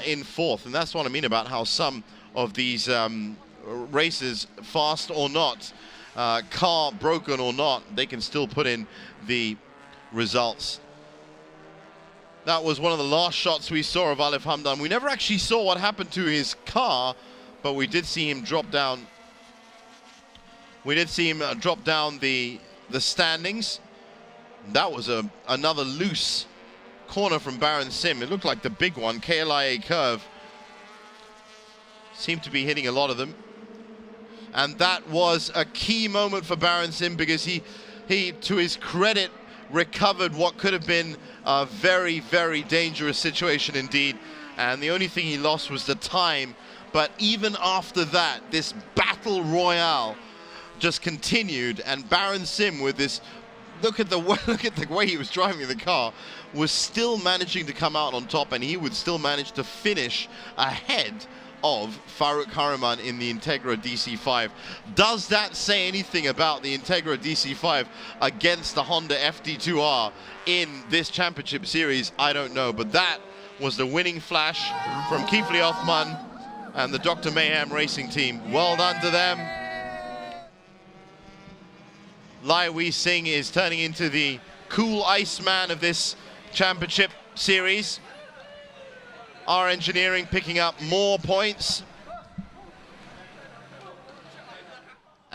C: in 4th. And that's what I mean about how some of these races, fast or not, car broken or not, they can still put in the results. That was one of the last shots we saw of Alif Hamdan. We never actually saw what happened to his car, but we did see him drop down. We did see him drop down the standings. That was another loose corner from Baron Sim. It looked like the big one, KLIA curve. Seemed to be hitting a lot of them. And that was a key moment for Baron Sim because he, to his credit, recovered what could have been a very, very dangerous situation indeed. And the only thing he lost was the time. But even after that, this battle royale just continued, and Baron Sim, with this, look at the way he was driving the car, was still managing to come out on top, and he would still manage to finish ahead of Farooq Harriman in the Integra DC5. Does that say anything about the Integra DC5 against the Honda FD2R in this championship series? I don't know, but that was the winning flash from Kifli Othman and the Dr. Mayhem Racing team. Well done to them. Lai Wee Singh is turning into the cool Iceman of this championship series. R Engineering picking up more points.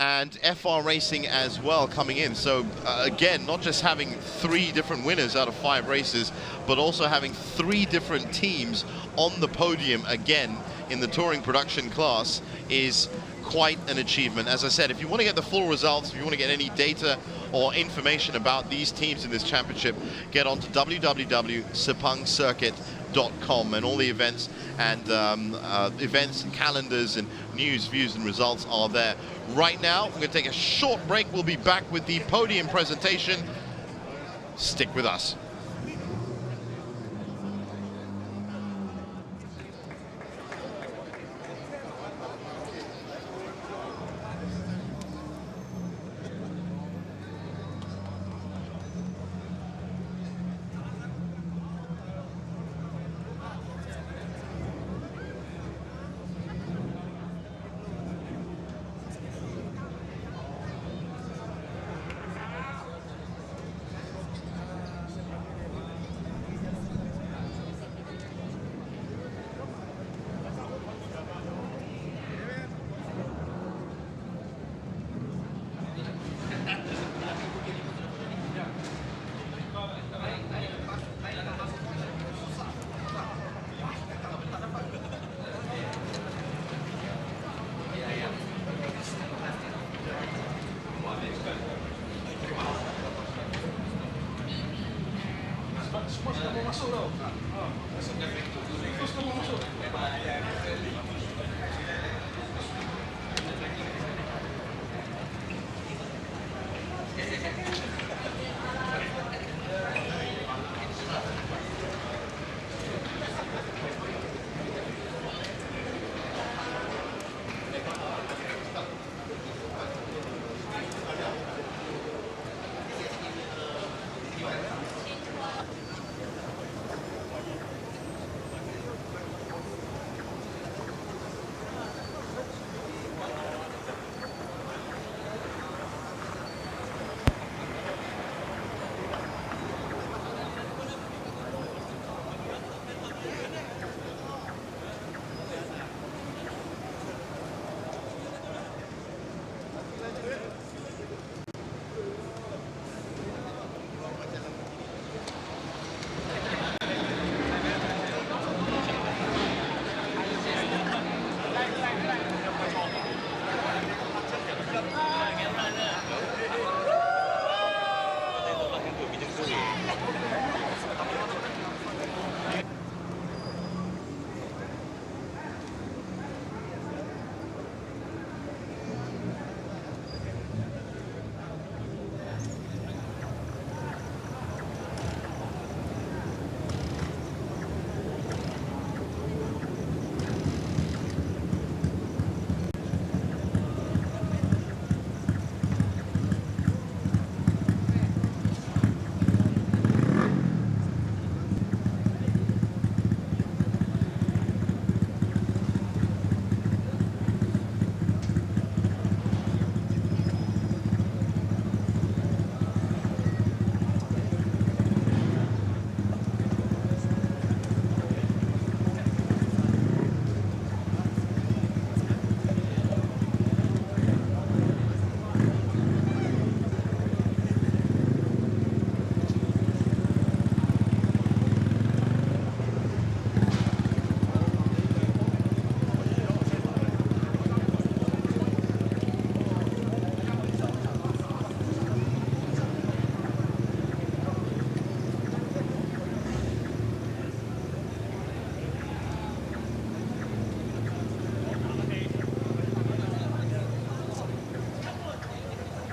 C: and FR Racing as well coming in. So again, not just having 3 different winners out of 5 races, but also having 3 different teams on the podium again in the touring production class is quite an achievement. As I said, if you want to get the full results, if you want to get any data or information about these teams in this championship, get on to www.sepangcircuit.com, and all the events and events and calendars and news, views and results are there. Right now, we're going to take a short break. We'll be back with the podium presentation. Stick with us.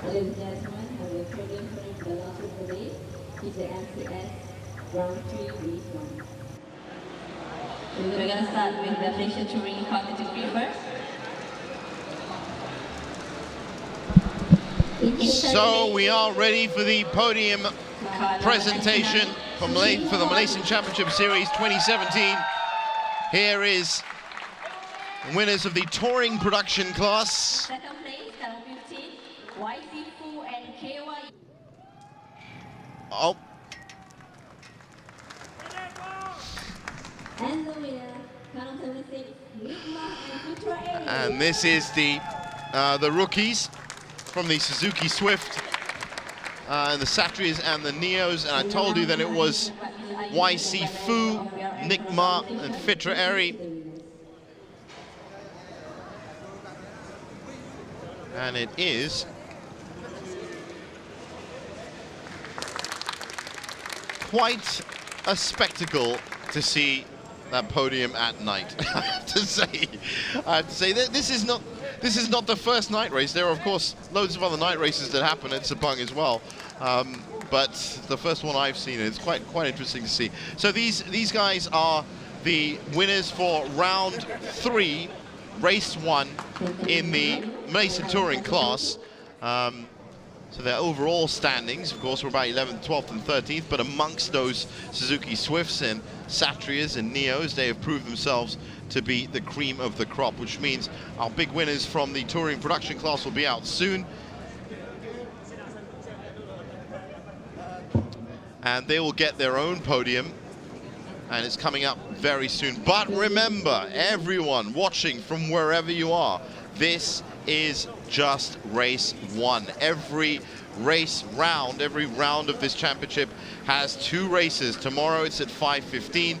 D: Ladies and gentlemen, have your podium for the last of the race is the MCS Round 3 Race 1. So we're going to start with the Malaysia Touring category first.
C: So we are ready for the podium presentation for the Malaysian Championship Series 2017. Here is winners of the touring production class.
D: Second place, number 15, YC Fu and KY.
C: Oh.
D: And the winner, count 76, Ligma and Putra A.
C: And this is the rookies. from the Suzuki Swift, and the Satrias and the Neos, and I told you that it was YC Fu, Nick Ma, and Fitra Eri. And it is quite a spectacle to see that podium at night. I have to say that this is not the first night race. There are of course loads of other night races that happen at Sepang as well, but the first one I've seen, it's quite interesting to see. So these guys are the winners for round 3, race 1 in the Malaysian Touring class. So their overall standings, of course, were about 11th, 12th and 13th, but amongst those Suzuki Swifts and Satrias and Neos, they have proved themselves to be the cream of the crop, which means our big winners from the Touring production class will be out soon. And they will get their own podium, and it's coming up very soon. But remember, everyone watching from wherever you are, this is just race 1. Every round of this championship has 2 races. Tomorrow it's at 5:15.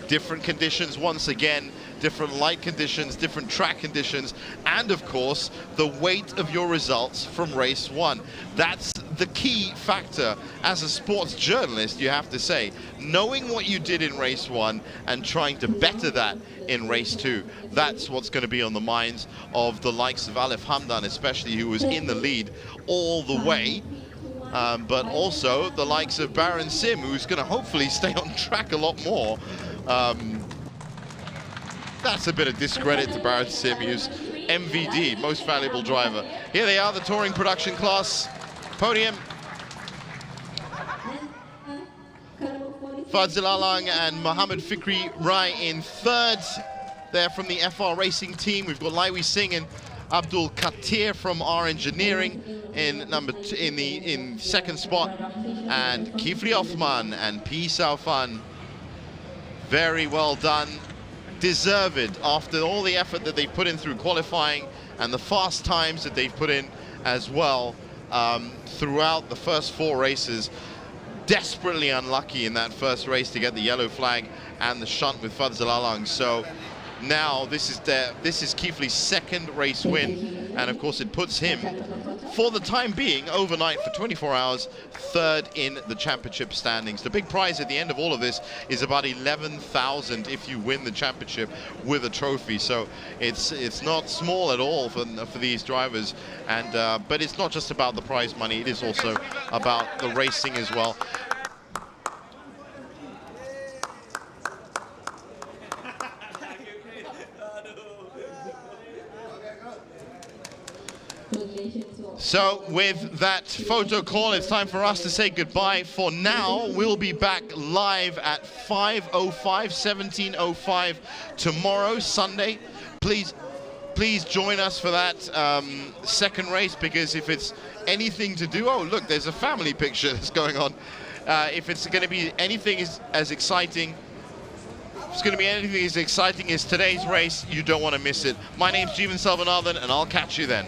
C: Different conditions once again, different light conditions, different track conditions, and of course the weight of your results from race 1. That's the key factor as a sports journalist, you have to say. Knowing what you did in race 1 and trying to better that in race 2. That's what's going to be on the minds of the likes of Alef Hamdan, especially, who was in the lead all the way. But also the likes of Baron Sim, who's going to hopefully stay on track a lot more. That's a bit of discredit to Baron Sim, who's MVD, most valuable driver. Here they are, the Touring production class podium. Fadzil Alang and Mohammed Fikri Rai in 3rd. They're from the FR Racing team. We've got Laiwi Singh and Abdul Katir from R Engineering in in 2nd spot, and Kifli Othman and P Saufan. Very well done, deserved after all the effort that they've put in through qualifying and the fast times that they've put in as well throughout the first 4 races. Desperately unlucky in that first race to get the yellow flag and the shunt with Fadzil Alang. So now this is Kifli's 2nd race win, and of course it puts him, for the time being, overnight for 24 hours, 3rd in the championship standings. The big prize at the end of all of this is about 11,000 if you win the championship with a trophy. So it's not small at all for these drivers, and but it's not just about the prize money, it is also about the racing as well. So with that photo call, it's time for us to say goodbye for now. We'll be back live at 5:05, 17:05 tomorrow, Sunday. Please join us for that 2nd race, because if it's anything to do, oh look, there's a family picture that's going on. If it's going to be anything as exciting, if it's going to be anything as exciting as today's race, you don't want to miss it. My name's Jeevan Selvanathan, and I'll catch you then.